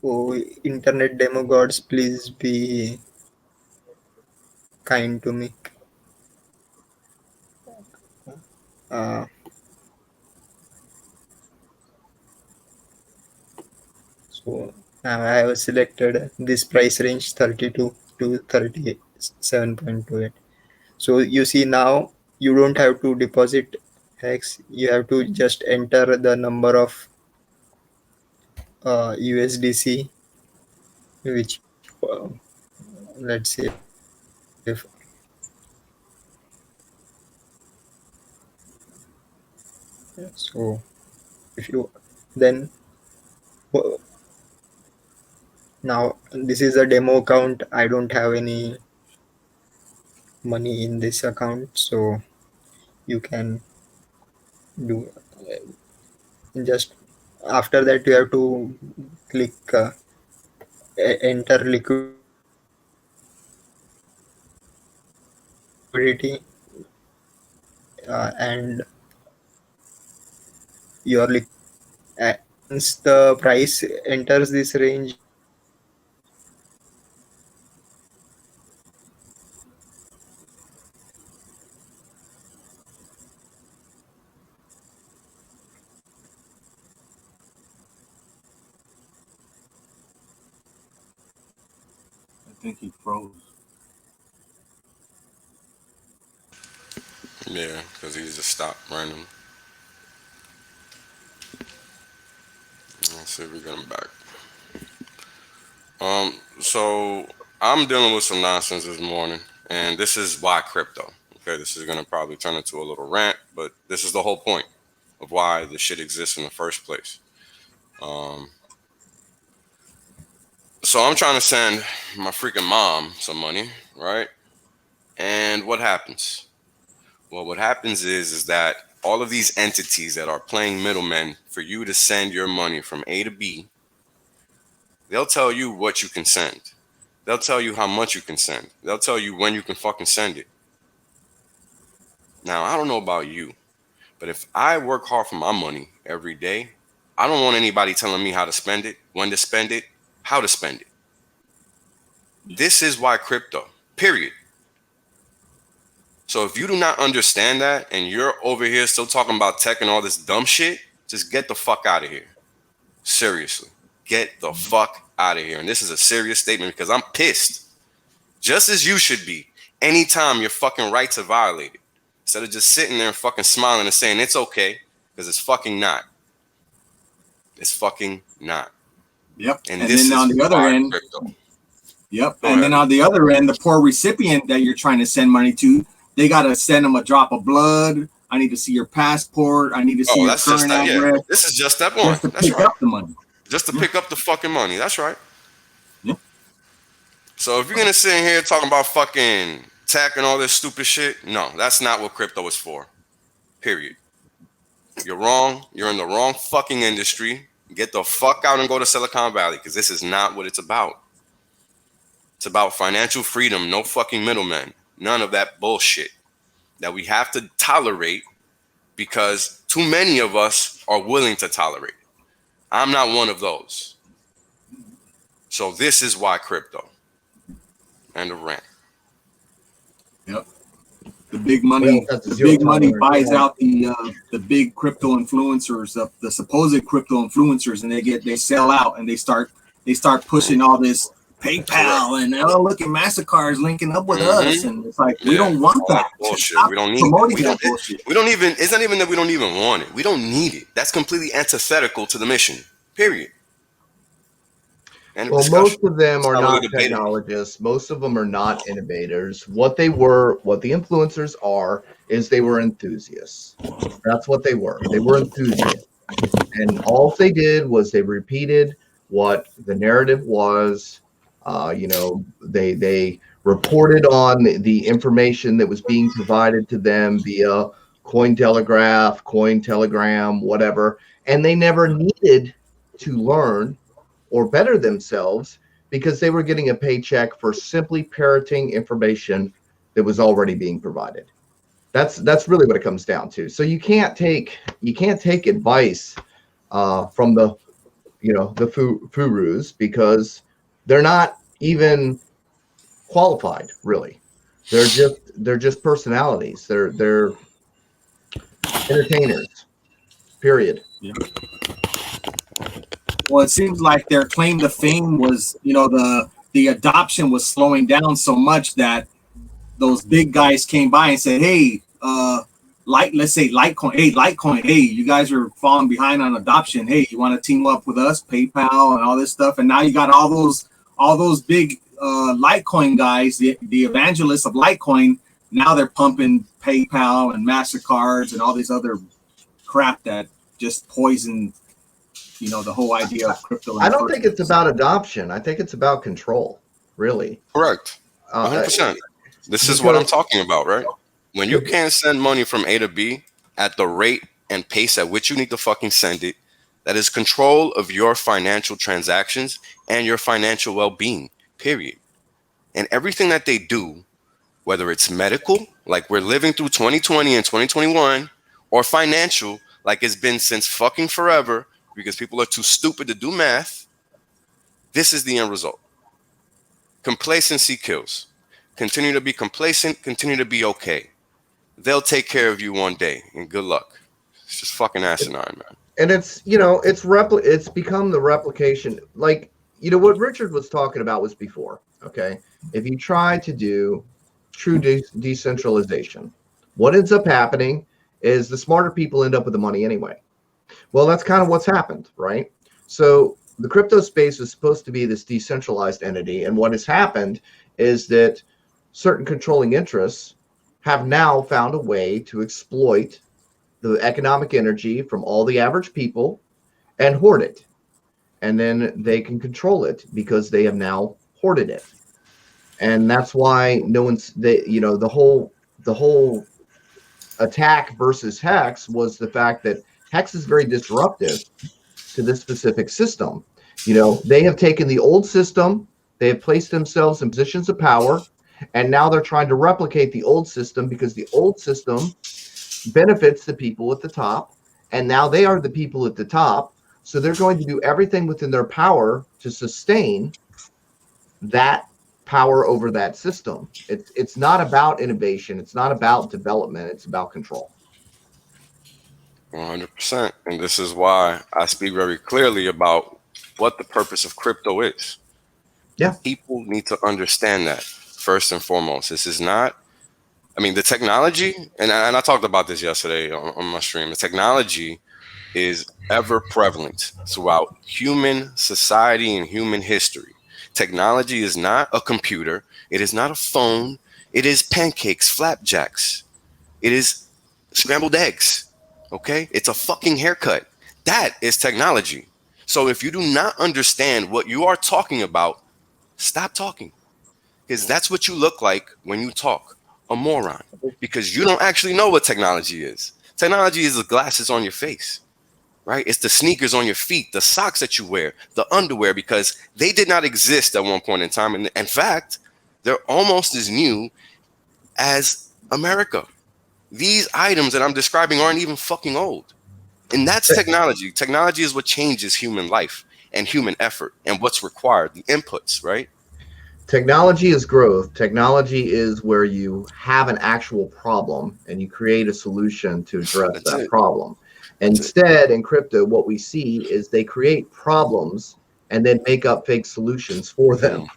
Oh, internet demo gods, please be kind to me. Uh, so now I have selected this price range 32 to 37.28. So you see, now you don't have to deposit hex. You have to just enter the number of USDC, which let's say if so, if you then now this is a demo account. I don't have any money in this account, so you can do just after that you have to click enter liquidity, and your once the price enters this range,
think he froze.
Yeah, because he just stopped randomly. Let's see if we get him back. So I'm dealing with some nonsense this morning, and this is why crypto. Okay, this is gonna probably turn into a little rant, but this is the whole point of why this shit exists in the first place. So I'm trying to send my freaking mom some money, right? And what happens? Well, what happens is that all of these entities that are playing middlemen for you to send your money from A to B, they'll tell you what you can send. They'll tell you how much you can send. They'll tell you when you can fucking send it. Now, I don't know about you, but if I work hard for my money every day, I don't want anybody telling me how to spend it, when to spend it, how to spend it. This is why crypto, period. So if you do not understand that and you're over here still talking about tech and all this dumb shit, just get the fuck out of here. Seriously, get the fuck out of here. And this is a serious statement because I'm pissed. Just as you should be anytime your fucking rights are violated. Instead of just sitting there and fucking smiling and saying it's okay, because it's fucking not. It's fucking not.
Yep. And then on the other end, yep. And then on the other end, the poor recipient that you're trying to send money to, they got to send them a drop of blood. I need to see your passport. I need to see your current address.
Yeah. This is just step one.
Just to pick up the money.
Just to pick up the fucking money. That's right. Yeah. So if you're going to sit here talking about fucking tech and all this stupid shit, no, that's not what crypto is for. Period. You're wrong. You're in the wrong fucking industry. Get the fuck out and go to Silicon Valley because this is not what it's about. It's about financial freedom. No fucking middlemen. None of that bullshit that we have to tolerate because too many of us are willing to tolerate it. I'm not one of those. So this is why crypto. And the rant.
Yep. The big money, buys out the big crypto influencers, the supposed crypto influencers, and they sell out and they start pushing all this PayPal and look at MasterCard's linking up with us, and it's like we don't want that
bullshit. We don't need that bullshit. We don't even. It's not even that we don't even want it. We don't need it. That's completely antithetical to the mission. Period.
Well, most of them are not technologists. Most of them are not innovators. What the influencers are, is they were enthusiasts. That's what they were. They were enthusiasts. And all they did was they repeated what the narrative was. They reported on the information that was being provided to them via Cointelegram, whatever. And they never needed to learn or better themselves because they were getting a paycheck for simply parroting information that was already being provided. That's really what it comes down to. So you can't take advice from the gurus because they're not even qualified, really. They're just personalities. They're entertainers. Period.
Yeah. Well, it seems like their claim to fame was, the adoption was slowing down so much that those big guys came by and said, "Hey, let's say Litecoin, hey, you guys are falling behind on adoption. Hey, you want to team up with us, PayPal and all this stuff?" And now you got all those big Litecoin guys, the evangelists of Litecoin. Now they're pumping PayPal and MasterCards and all these other crap that just poison the whole idea of crypto.
I don't think it's about adoption. I think it's about control, really.
Correct. 100%. This is what I'm talking about, right? When you can't send money from A to B at the rate and pace at which you need to fucking send it, that is control of your financial transactions and your financial well-being, period. And everything that they do, whether it's medical, like we're living through 2020 and 2021, or financial, like it's been since fucking forever, because people are too stupid to do math, this is the end result. Complacency kills. Continue to be complacent, continue to be okay. They'll take care of you one day, and good luck. It's just fucking asinine, man.
And it's become the replication. Like, what Richard was talking about was before. Okay. If you try to do true decentralization, what ends up happening is the smarter people end up with the money anyway. Well, that's kind of what's happened, right? So the crypto space is supposed to be this decentralized entity. And what has happened is that certain controlling interests have now found a way to exploit the economic energy from all the average people and hoard it. And then they can control it because they have now hoarded it. And that's why no one's the whole attack versus Hex was the fact that Hex is very disruptive to this specific system. They have taken the old system, they have placed themselves in positions of power, and now they're trying to replicate the old system because the old system benefits the people at the top, and now they are the people at the top. So they're going to do everything within their power to sustain that power over that system. It's not about innovation. It's not about development. It's about control.
100%. And this is why I speak very clearly about what the purpose of crypto is.
Yeah.
People need to understand that first and foremost. This is not, the technology, and I talked about this yesterday on my stream, the technology is ever prevalent throughout human society and human history. Technology is not a computer. It is not a phone. It is pancakes, flapjacks. It is scrambled eggs. Okay? It's a fucking haircut. That is technology. So if you do not understand what you are talking about, stop talking. Because that's what you look like when you talk. A moron. Because you don't actually know what technology is. Technology is the glasses on your face. Right? It's the sneakers on your feet, the socks that you wear, the underwear, because they did not exist at one point in time. And in fact, they're almost as new as America. These items that I'm describing aren't even fucking old. And that's technology. Technology is what changes human life and human effort and what's required, the inputs, right?
Technology is growth. Technology is where you have an actual problem and you create a solution to address that problem. Instead, in crypto, what we see is they create problems and then make up fake solutions for them.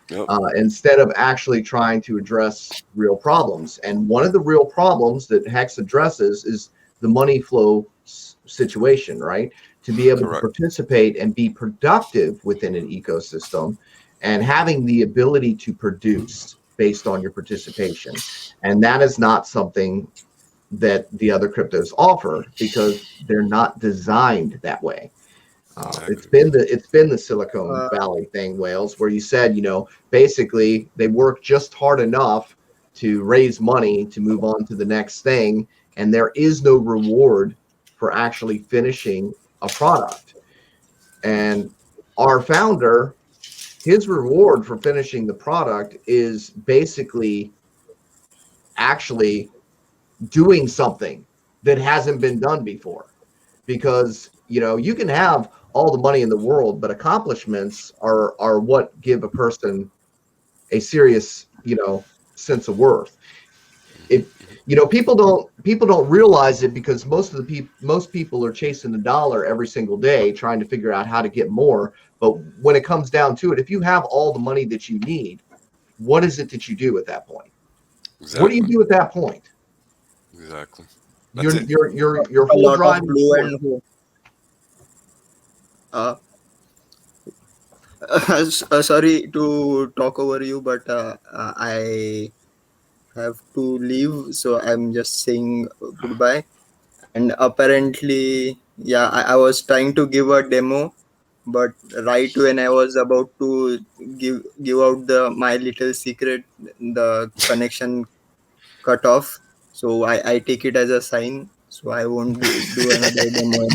Yep.
Instead of actually trying to address real problems. And one of the real problems that Hex addresses is the money flow situation, right? To be able to participate and be productive within an ecosystem and having the ability to produce based on your participation. And that is not something that the other cryptos offer because they're not designed that way. It's been the Silicon Valley thing, Wales, where you said, basically they work just hard enough to raise money to move on to the next thing, and there is no reward for actually finishing a product. And our founder, his reward for finishing the product is basically actually doing something that hasn't been done before. Because, you can have all the money in the world, but accomplishments are what give a person a serious, sense of worth. People don't realize it because most people are chasing the dollar every single day, trying to figure out how to get more. But when it comes down to it, if you have all the money that you need, what is it that you do at that point? Exactly. What do you do at that point?
Exactly.
Your whole drive.
Sorry to talk over you, but I have to leave, so I'm just saying goodbye. And apparently, I was trying to give a demo, but right when I was about to give out my little secret, the connection cut off. So I take it as a sign. So I won't do another demo.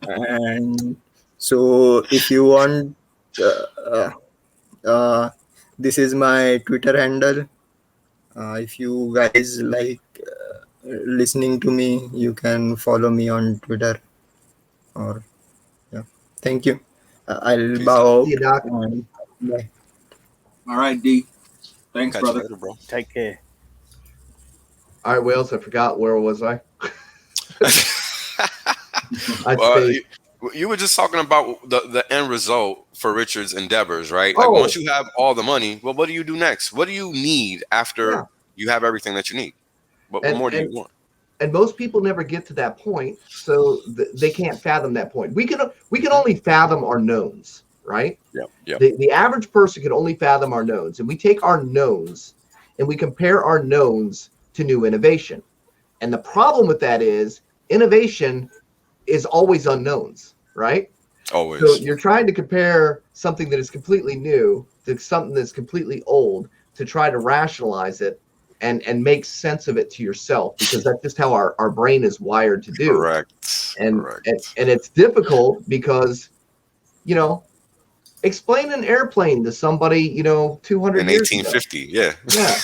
And so if you want, this is my Twitter handle. If you guys like listening to me, you can follow me on Twitter. Or thank you. I'll bow out. Bye.
All right, D. Thanks, brother.
Later, bro. Take care.
All right, Wales. I forgot, where was I?
You were just talking about the end result for Richard's endeavors, right? Like
Oh,
once you have all the money, well, what do you do next? What do you need after
yeah.
you have everything that you need? What
And
more do you want?
and most people never get to that point, so they can't fathom that point. We can only fathom our knowns, right?
Yep. Yep.
The average person can only fathom our knowns, and we take our knowns and we compare our knowns to new innovation. And the problem with that is innovation is always unknowns, right?
Always.
So you're trying to compare something that is completely new to something that's completely old to try to rationalize it and make sense of it to yourself, because that's just how our brain is wired to do.
Correct.
And it's difficult because, you know, explain an airplane to somebody, 200
In
years
1850,
ago.
yeah.
Yeah.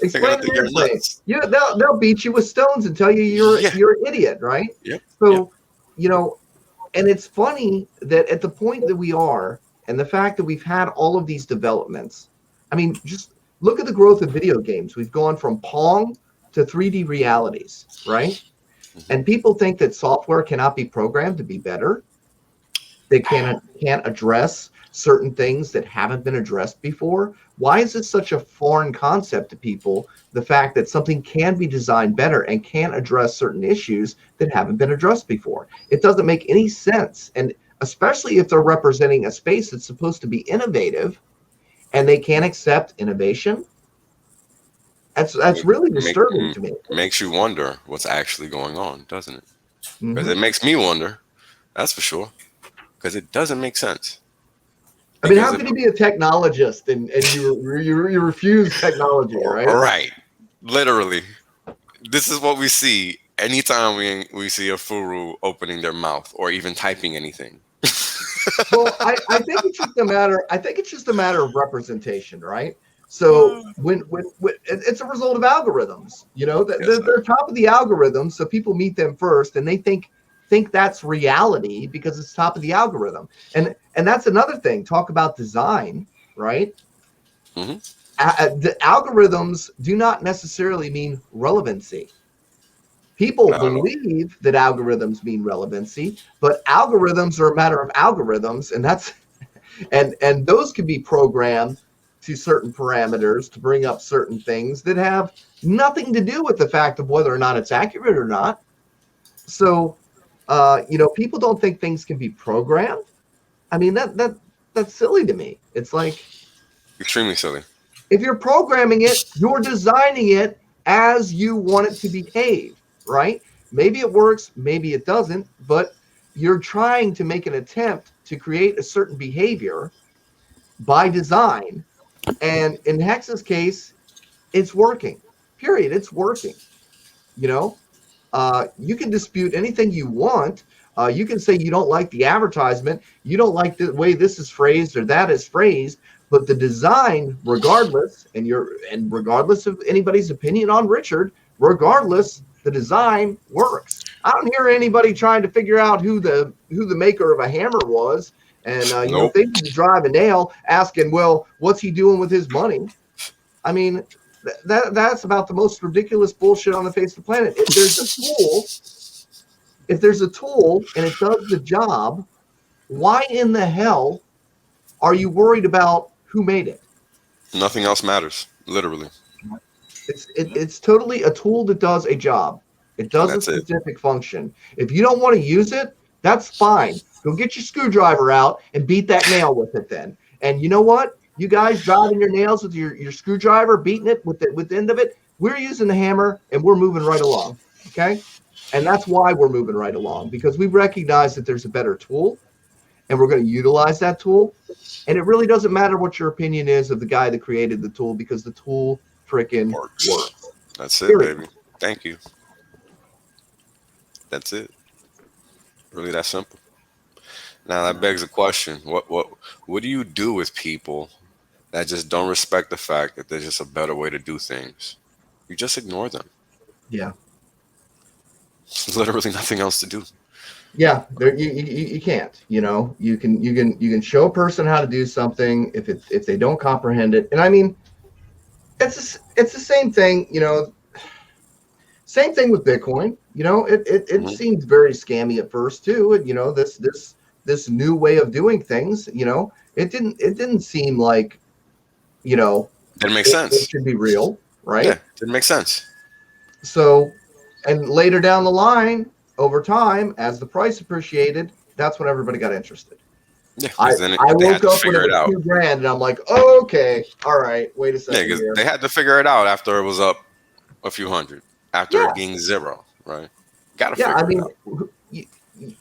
Explain an
You're
airplane.
nuts.
Yeah, they'll beat you with stones and tell you you're an idiot, right?
Yep.
So, and it's funny that at the point that we are, and the fact that we've had all of these developments, I mean, just look at the growth of video games. We've gone from Pong to 3D realities, right? And people think that software cannot be programmed to be better. They can't address certain things that haven't been addressed before. Why is it such a foreign concept to people, the fact that something can be designed better and can address certain issues that haven't been addressed before? It doesn't make any sense. And especially if they're representing a space that's supposed to be innovative and they can't accept innovation. That's really disturbing to me.
Makes you wonder what's actually going on, doesn't it? Because it makes me wonder, that's for sure. Because it doesn't make sense.
I mean, how can you be a technologist and you refuse technology, right?
Right. Literally. This is what we see anytime we see a furu opening their mouth or even typing anything.
Well, I think it's just a matter. I think it's just a matter of representation, right? So when it's a result of algorithms, they're top of the algorithm, so people meet them first, and they think that's reality because it's top of the algorithm. And that's another thing. Talk about design, right? The algorithms do not necessarily mean relevancy. People believe that algorithms mean relevancy, but algorithms are a matter of algorithms, and that's and those can be programmed to certain parameters to bring up certain things that have nothing to do with the fact of whether or not it's accurate or not. So people don't think things can be programmed. I mean, that's silly to me. It's like
extremely silly.
If you're programming it, you're designing it as you want it to behave, right? Maybe it works, maybe it doesn't, but you're trying to make an attempt to create a certain behavior by design. And in Hex's case, it's working. Period. It's working. You can dispute anything you want. You can say you don't like the advertisement, you don't like the way this is phrased or that is phrased, but the design, regardless, and regardless of anybody's opinion on Richard, regardless, the design works. I don't hear anybody trying to figure out who the maker of a hammer was, and if they need to drive a nail, asking, well, what's he doing with his money? I mean, that's about the most ridiculous bullshit on the face of the planet. If there's a tool and it does the job, why in the hell are you worried about who made it?
Nothing else matters, literally.
It's totally a tool that does a job. It does a specific function. If you don't want to use it, that's fine. Go get your screwdriver out and beat that nail with it then. And you know what? You guys driving your nails with your screwdriver, beating it with the end of it. We're using the hammer and we're moving right along. Okay? And that's why we're moving right along, because we recognize that there's a better tool and we're going to utilize that tool. And it really doesn't matter what your opinion is of the guy that created the tool, because the tool freaking works.
That's it, baby. Thank you. That's it. Really that simple. Now that begs the question: what do you do with people that just don't respect the fact that there's just a better way to do things? You just ignore them.
Yeah.
There's literally nothing else to do.
Yeah, you can't. You can show a person how to do something if they don't comprehend it. And I mean, it's the same thing. Same thing with Bitcoin. It seems very scammy at first too. This this new way of doing things, it didn't seem like,
Didn't make
it
sense.
should be real, right?
Yeah, didn't make sense.
So, and later down the line, over time, as the price appreciated, that's when everybody got interested.
Yeah,
I
because then
I
they had
woke
to
up when
figure
it
it
was
out.
$2,000, and I'm like, oh, okay, all right, wait a
Yeah,
second
because
here.
they had to figure it out after it was up a few hundred, after
Yeah.
it being zero, right? Got to
Yeah,
figure
I mean,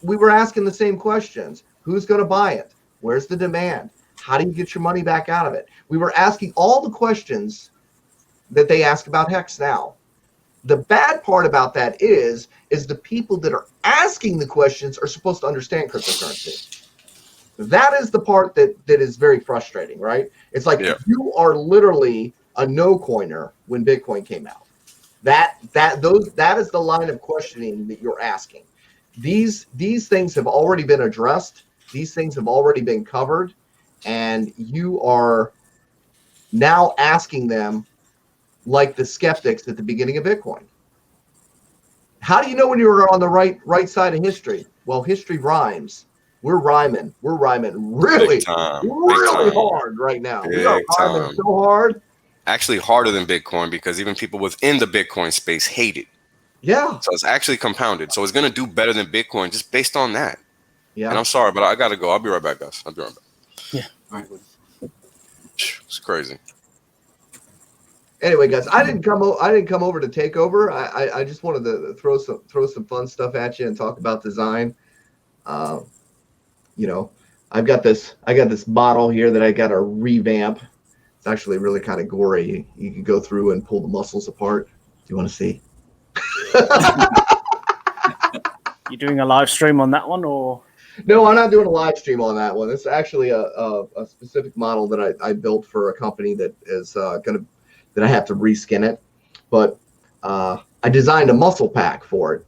we were asking the same questions. Who's going to buy it? Where's the demand? How do you get your money back out of it? We were asking all the questions that they ask about Hex now. The bad part about that is the people that are asking the questions are supposed to understand cryptocurrency. That is the part that is very frustrating, right? It's like you are literally a no-coiner when Bitcoin came out. That is the line of questioning that you're asking. These things have already been addressed. These things have already been covered, and you are now asking them like the skeptics at the beginning of Bitcoin. How do you know when you're on the right side of history? Well, history rhymes. We're rhyming really,
Big time.
really hard right now. We are
Big
rhyming
time.
so hard.
Actually harder than Bitcoin, because even people within the Bitcoin space hate it.
Yeah.
So it's actually compounded. So it's going to do better than Bitcoin just based on that.
Yeah.
And I'm sorry, but I got to go. I'll be right back, guys. I'll be right back.
Yeah.
All right.
It's crazy.
Anyway, guys, I didn't come over to take over. I just wanted to throw some fun stuff at you and talk about design. I've got this bottle here that I got to revamp. It's actually really kind of gory. You can go through and pull the muscles apart. Do you want to see?
You doing a live stream on that one, or?
No, I'm not doing a live stream on that one. It's actually a specific model that I built for a company that is that I have to reskin it. But I designed a muscle pack for it,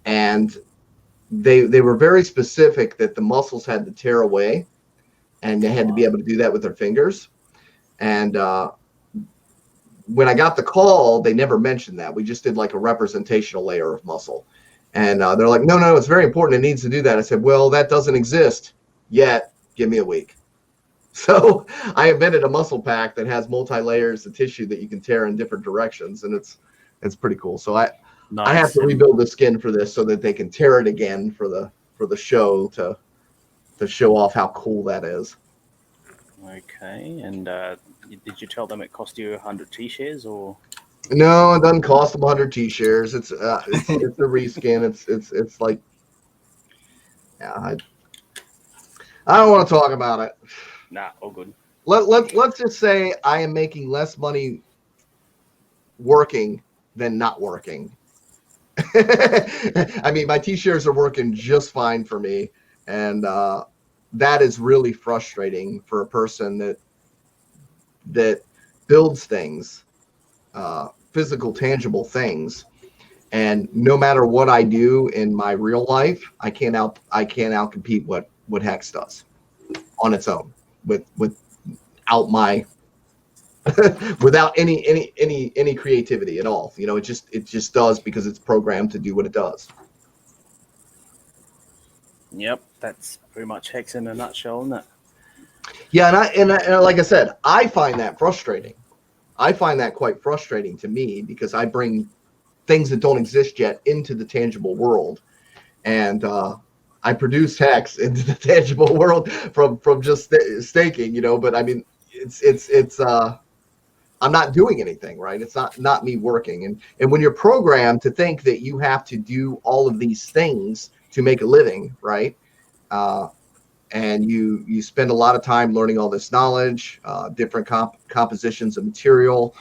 and they were very specific that the muscles had to tear away, and they had to be able to do that with their fingers. And when I got the call, they never mentioned that. We just did like a representational layer of muscle. And they're like, no, it's very important. It needs to do that. I said, well, that doesn't exist yet. Give me a week. So I invented a muscle pack that has multi-layers of tissue that you can tear in different directions. And it's pretty cool. So I have to rebuild the skin for this so that they can tear it again for the show to show off how cool that is.
Okay. And did you tell them it cost you 100 T-shares, or?
No, it doesn't cost them 100 T-shares. It's a reskin. It's like, yeah, I don't want to talk about it.
Nah, all good.
Let's just say I am making less money working than not working. I mean, my T-shares are working just fine for me, and that is really frustrating for a person that builds things. Physical, tangible things, and no matter what I do in my real life, I can't outcompete what Hex does on its own without my without any creativity at all. It just does because it's programmed to do what it does.
Yep, that's pretty much Hex in a nutshell, isn't it?
Yeah, and like I said, I find that frustrating. I find that quite frustrating to me because I bring things that don't exist yet into the tangible world, and I produce Hex into the tangible world from just staking, But I mean, it's I'm not doing anything, right? It's not me working, and when you're programmed to think that you have to do all of these things to make a living, right? And you spend a lot of time learning all this knowledge, different compositions of material,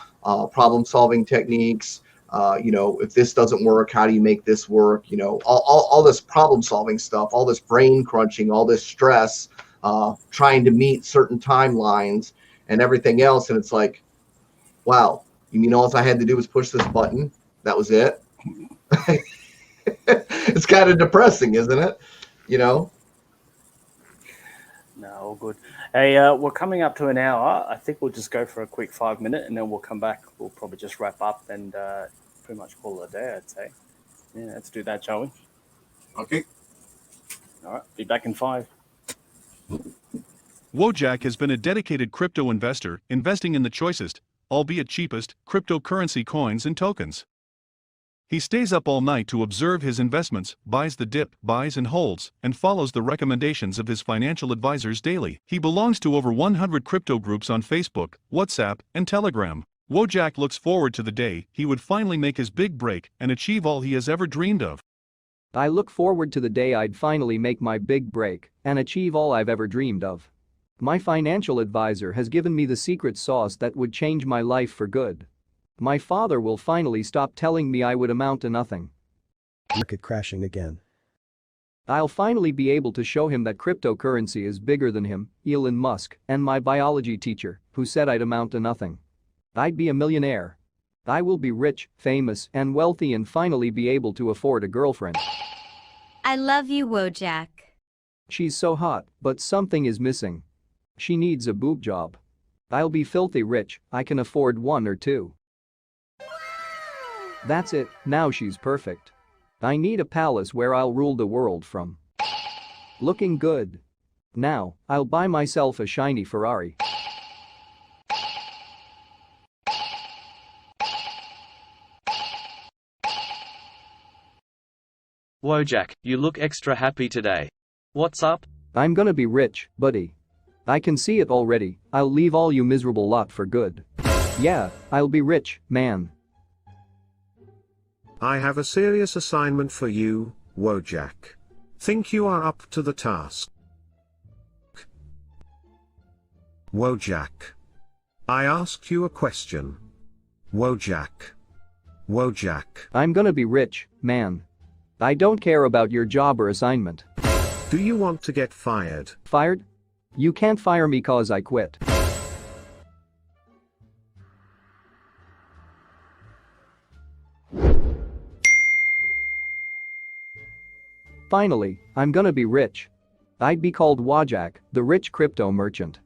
problem-solving techniques. If this doesn't work, how do you make this work? All this problem-solving stuff, all this brain crunching, all this stress, trying to meet certain timelines and everything else. And it's like, wow, you mean all I had to do was push this button? That was it? It's kind of depressing, isn't it?
No, all good. Hey, we're coming up to an hour. I think we'll just go for a quick 5 minute, and then we'll come back. We'll probably just wrap up and pretty much call it a day, I'd say. Yeah, let's do that, shall we?
Okay.
All right, be back in 5.
Wojak has been a dedicated crypto investor, investing in the choicest, albeit cheapest, cryptocurrency coins and tokens. He stays up all night to observe his investments, buys the dip, buys and holds, and follows the recommendations of his financial advisors daily. He belongs to over 100 crypto groups on Facebook, WhatsApp, and Telegram. Wojak looks forward to the day he would finally make his big break and achieve all he has ever dreamed of.
I look forward to the day I'd finally make my big break and achieve all I've ever dreamed of. My financial advisor has given me the secret sauce that would change my life for good. My father will finally stop telling me I would amount to nothing.
Market crashing again.
I'll finally be able to show him that cryptocurrency is bigger than him, Elon Musk, and my biology teacher, who said I'd amount to nothing. I'd be a millionaire. I will be rich, famous, and wealthy and finally be able to afford a girlfriend.
I love you, Wojak.
She's so hot, but something is missing. She needs a boob job. I'll be filthy rich, I can afford 1 or 2. That's it, now she's perfect. I need a palace where I'll rule the world from. Looking good. Now, I'll buy myself a shiny Ferrari.
Wojak, you look extra happy today. What's up?
I'm gonna be rich, buddy. I can see it already, I'll leave all you miserable lot for good. Yeah, I'll be rich, man.
I have a serious assignment for you, Wojak. Think you are up to the task? Wojak. I asked you a question. Wojak. Wojak.
I'm gonna be rich, man. I don't care about your job or assignment.
Do you want to get fired?
Fired? You can't fire me cause I quit. Finally, I'm gonna be rich. I'd be called Wojak, the rich crypto merchant.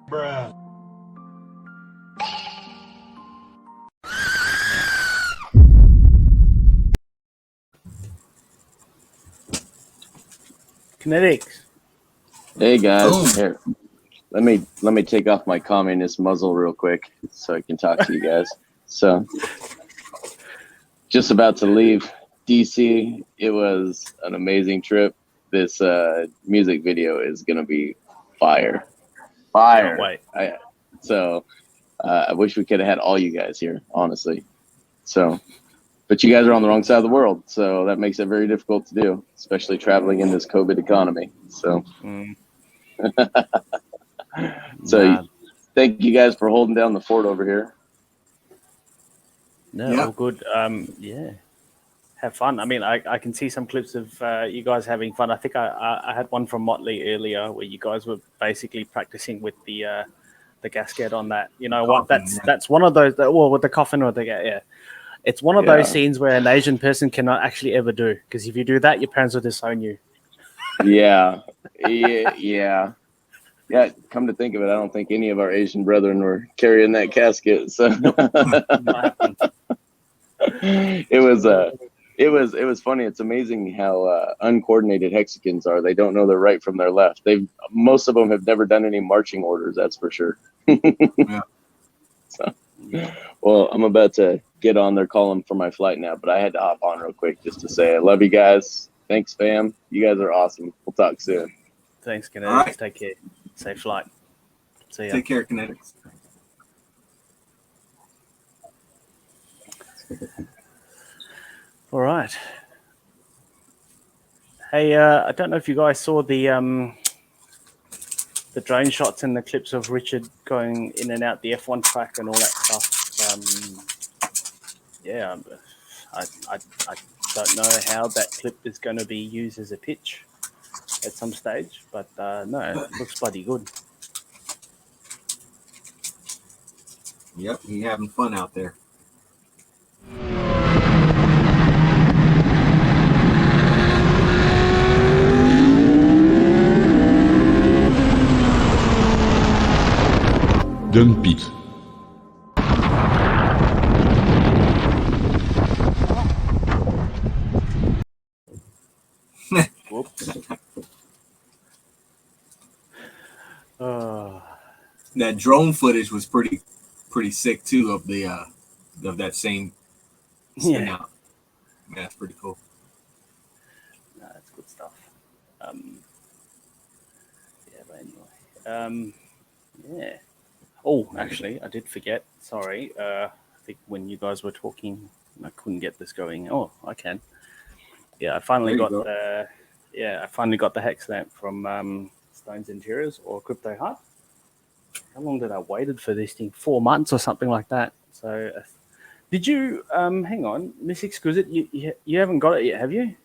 Bruh.
Kinetics.
Hey guys, here. Let me take off my communist muzzle real quick so I can talk to you guys. So, just about to leave DC. It was an amazing trip. This music video is gonna be fire. Fire.
Wait.
I wish we could have had all you guys here, honestly. So, but you guys are on the wrong side of the world, so that makes it very difficult to do, especially traveling in this COVID economy. So, thank you guys for holding down the fort over here.
No, all good. Yeah, have fun. I mean, I can see some clips of you guys having fun. I think I had one from Motley earlier where you guys were basically practicing with the gasket on that. You know what? That's one of those. Well, with the coffin or the yeah. It's one of those scenes where an Asian person cannot actually ever do, because if you do that, your parents will disown you.
Yeah. Come to think of it, I don't think any of our Asian brethren were carrying that casket. So it was funny. It's amazing how uncoordinated HexAsians are. They don't know their right from their left. Most of them have never done any marching orders. That's for sure. So, well, I'm about to get on there calling for my flight now, but I had to hop on real quick just to say I love you guys. Thanks, fam. You guys are awesome. We'll talk soon.
Thanks, Kinetics.
Right.
Take care. Safe flight. See ya.
Take care, Kinetics.
All right. Hey, I don't know if you guys saw the drone shots and the clips of Richard going in and out the F1 track and all that stuff. I don't know how that clip is going to be used as a pitch. at some stage. But no, it looks bloody good.
Yep, he having fun out there.
Dump it.
Whoops.
That drone footage was pretty sick too of the of that same spin out. Yeah, that's pretty cool.
No, that's good stuff. Yeah, but anyway. Yeah. Oh, actually, I did forget. Sorry. I think when you guys were talking, I couldn't get this going. Oh, I can. Yeah, I finally got the. Yeah, I finally got the hex lamp from Stone's Interiors or Crypto Hut. How long did I waited for this thing? 4 months or something like that. So, did you? Hang on, Miss Exquisite, you haven't got it yet, have you?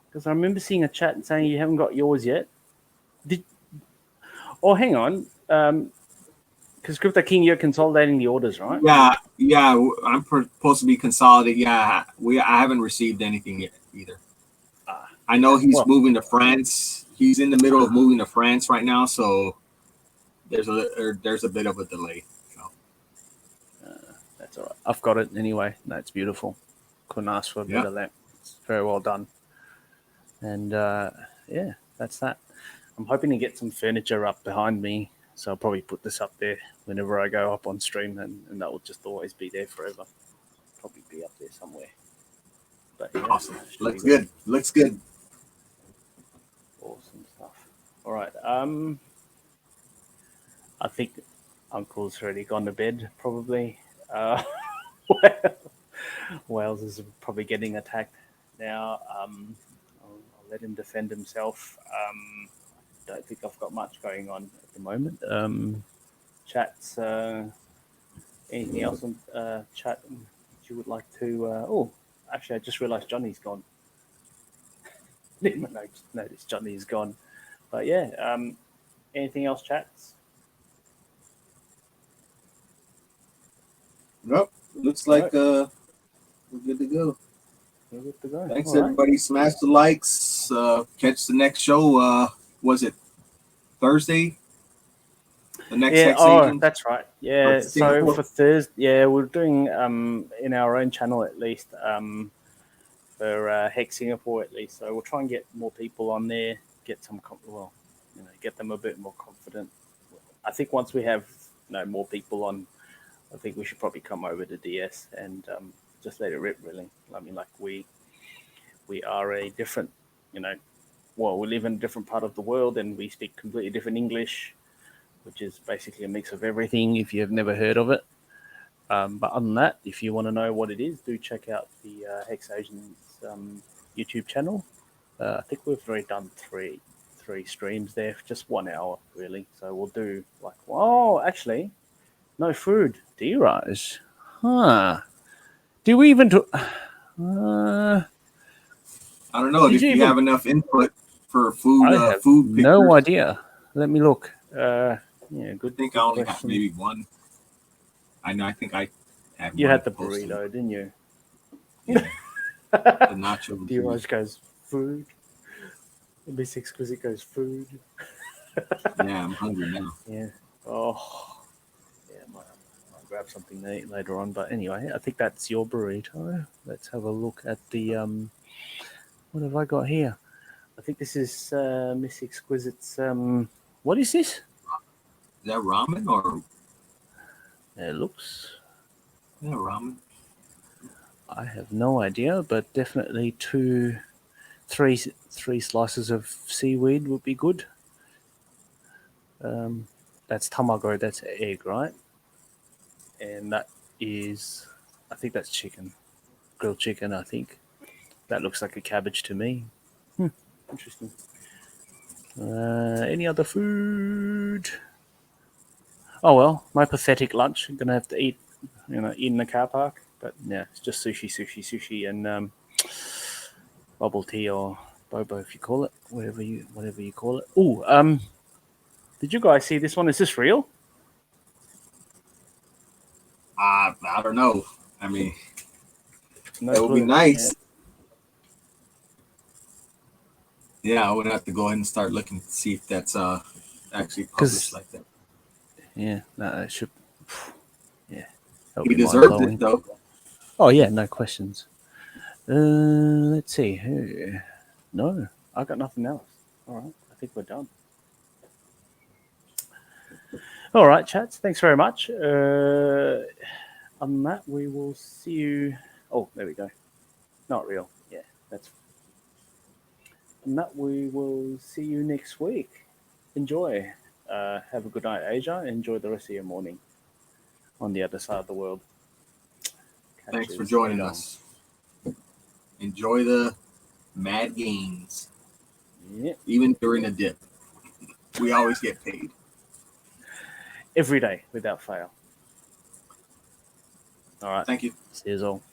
Because I remember seeing a chat saying you haven't got yours yet. Oh, hang on. Because Crypto King, you're consolidating the orders, right?
Yeah. I'm supposed to be consolidated. Yeah, I haven't received anything yet either. I know he's moving to France. He's in the middle of moving to France right now, so there's a bit of a delay. So.
That's all right. I've got it anyway. That's beautiful. Couldn't ask for a better lamp. It's very well done. And yeah, that's that. I'm hoping to get some furniture up behind me, so I'll probably put this up there whenever I go up on stream, and that will just always be there forever. Probably be up there somewhere. But yeah,
awesome. Looks good. Looks good.
Awesome stuff. All right. I think Uncle's already gone to bed, probably. Wales is probably getting attacked now. I'll let him defend himself. Don't think I've got much going on at the moment. Chats. Anything else on chat that you would like to? Oh, actually, I just realised Johnny's gone. Didn't notice Johnny's gone. But yeah, anything else, chats?
Nope. Looks like we're good to go.
We're good to go.
Thanks,
all
everybody. Right. Smash the likes. Catch the next show. Was it Thursday? The next HexAsians?
That's right. Yeah. So for Thursday, we're doing in our own channel at least for Hex Singapore at least. So we'll try and get more people on there. Get some get them a bit more confident. I think once we have more people on, I think we should probably come over to DS and just let it rip. Really, I mean, like we are a different, we live in a different part of the world and we speak completely different English, which is basically a mix of everything. If you have never heard of it, but other than that, if you want to know what it is, do check out the HexAsians YouTube channel. I think we've already done three streams there, just 1 hour really. So we'll do actually, no food. Do you, Raj? Huh? Do we even do?
I don't know if you have enough input for food.
I have
food pictures.
No idea. Let me look. Yeah, good.
I think I only have maybe one. I think I had.
You had the burrito, didn't you?
Yeah. The nacho.
D-Raj goes food. Miss Exquisite goes food.
Yeah, I'm hungry now.
Yeah. Oh. Yeah, I'll grab something to eat later on. But anyway, I think that's your burrito. Let's have a look at the what have I got here? I think this is Miss Exquisite's. What is this?
Is that ramen or?
It looks.
Yeah, ramen.
I have no idea, but definitely three slices of seaweed would be good. That's tamago. That's egg, right? And that is, I think that's chicken, grilled chicken. I think that looks like a cabbage to me. Interesting. Any other food? Oh well, my pathetic lunch. I'm gonna have to eat, in the car park. But yeah, it's just sushi, and bubble tea or Bobo, if you call it, whatever you call it. Oh, did you guys see this one? Is this real?
I don't know. I mean,
No
that would be
clue.
nice. Yeah, I would have to go ahead and start looking to see if that's actually published like that.
Yeah, no, it should. Yeah,
He deserved it though.
Oh yeah, no questions. Let's see. No, I got nothing else. All right, I think we're done. All right, chats. Thanks very much. On that, we will see you. Oh, there we go. Not real. Yeah, that's. On that, we will see you next week. Enjoy. Have a good night, Asia. Enjoy the rest of your morning on the other side of the world.
Thanks for joining us. Enjoy the mad gains.
Yeah.
Even during a dip. We always get paid.
Every day, without fail. All right.
Thank you.
See you all.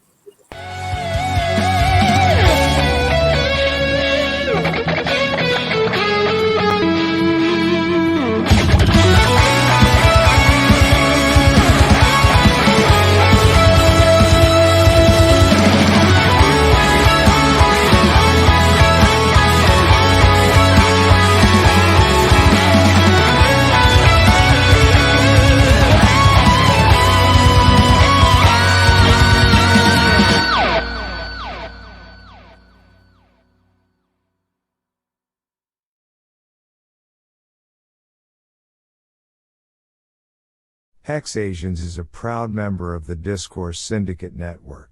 HexAsians is a proud member of the Discourse Syndicate Network.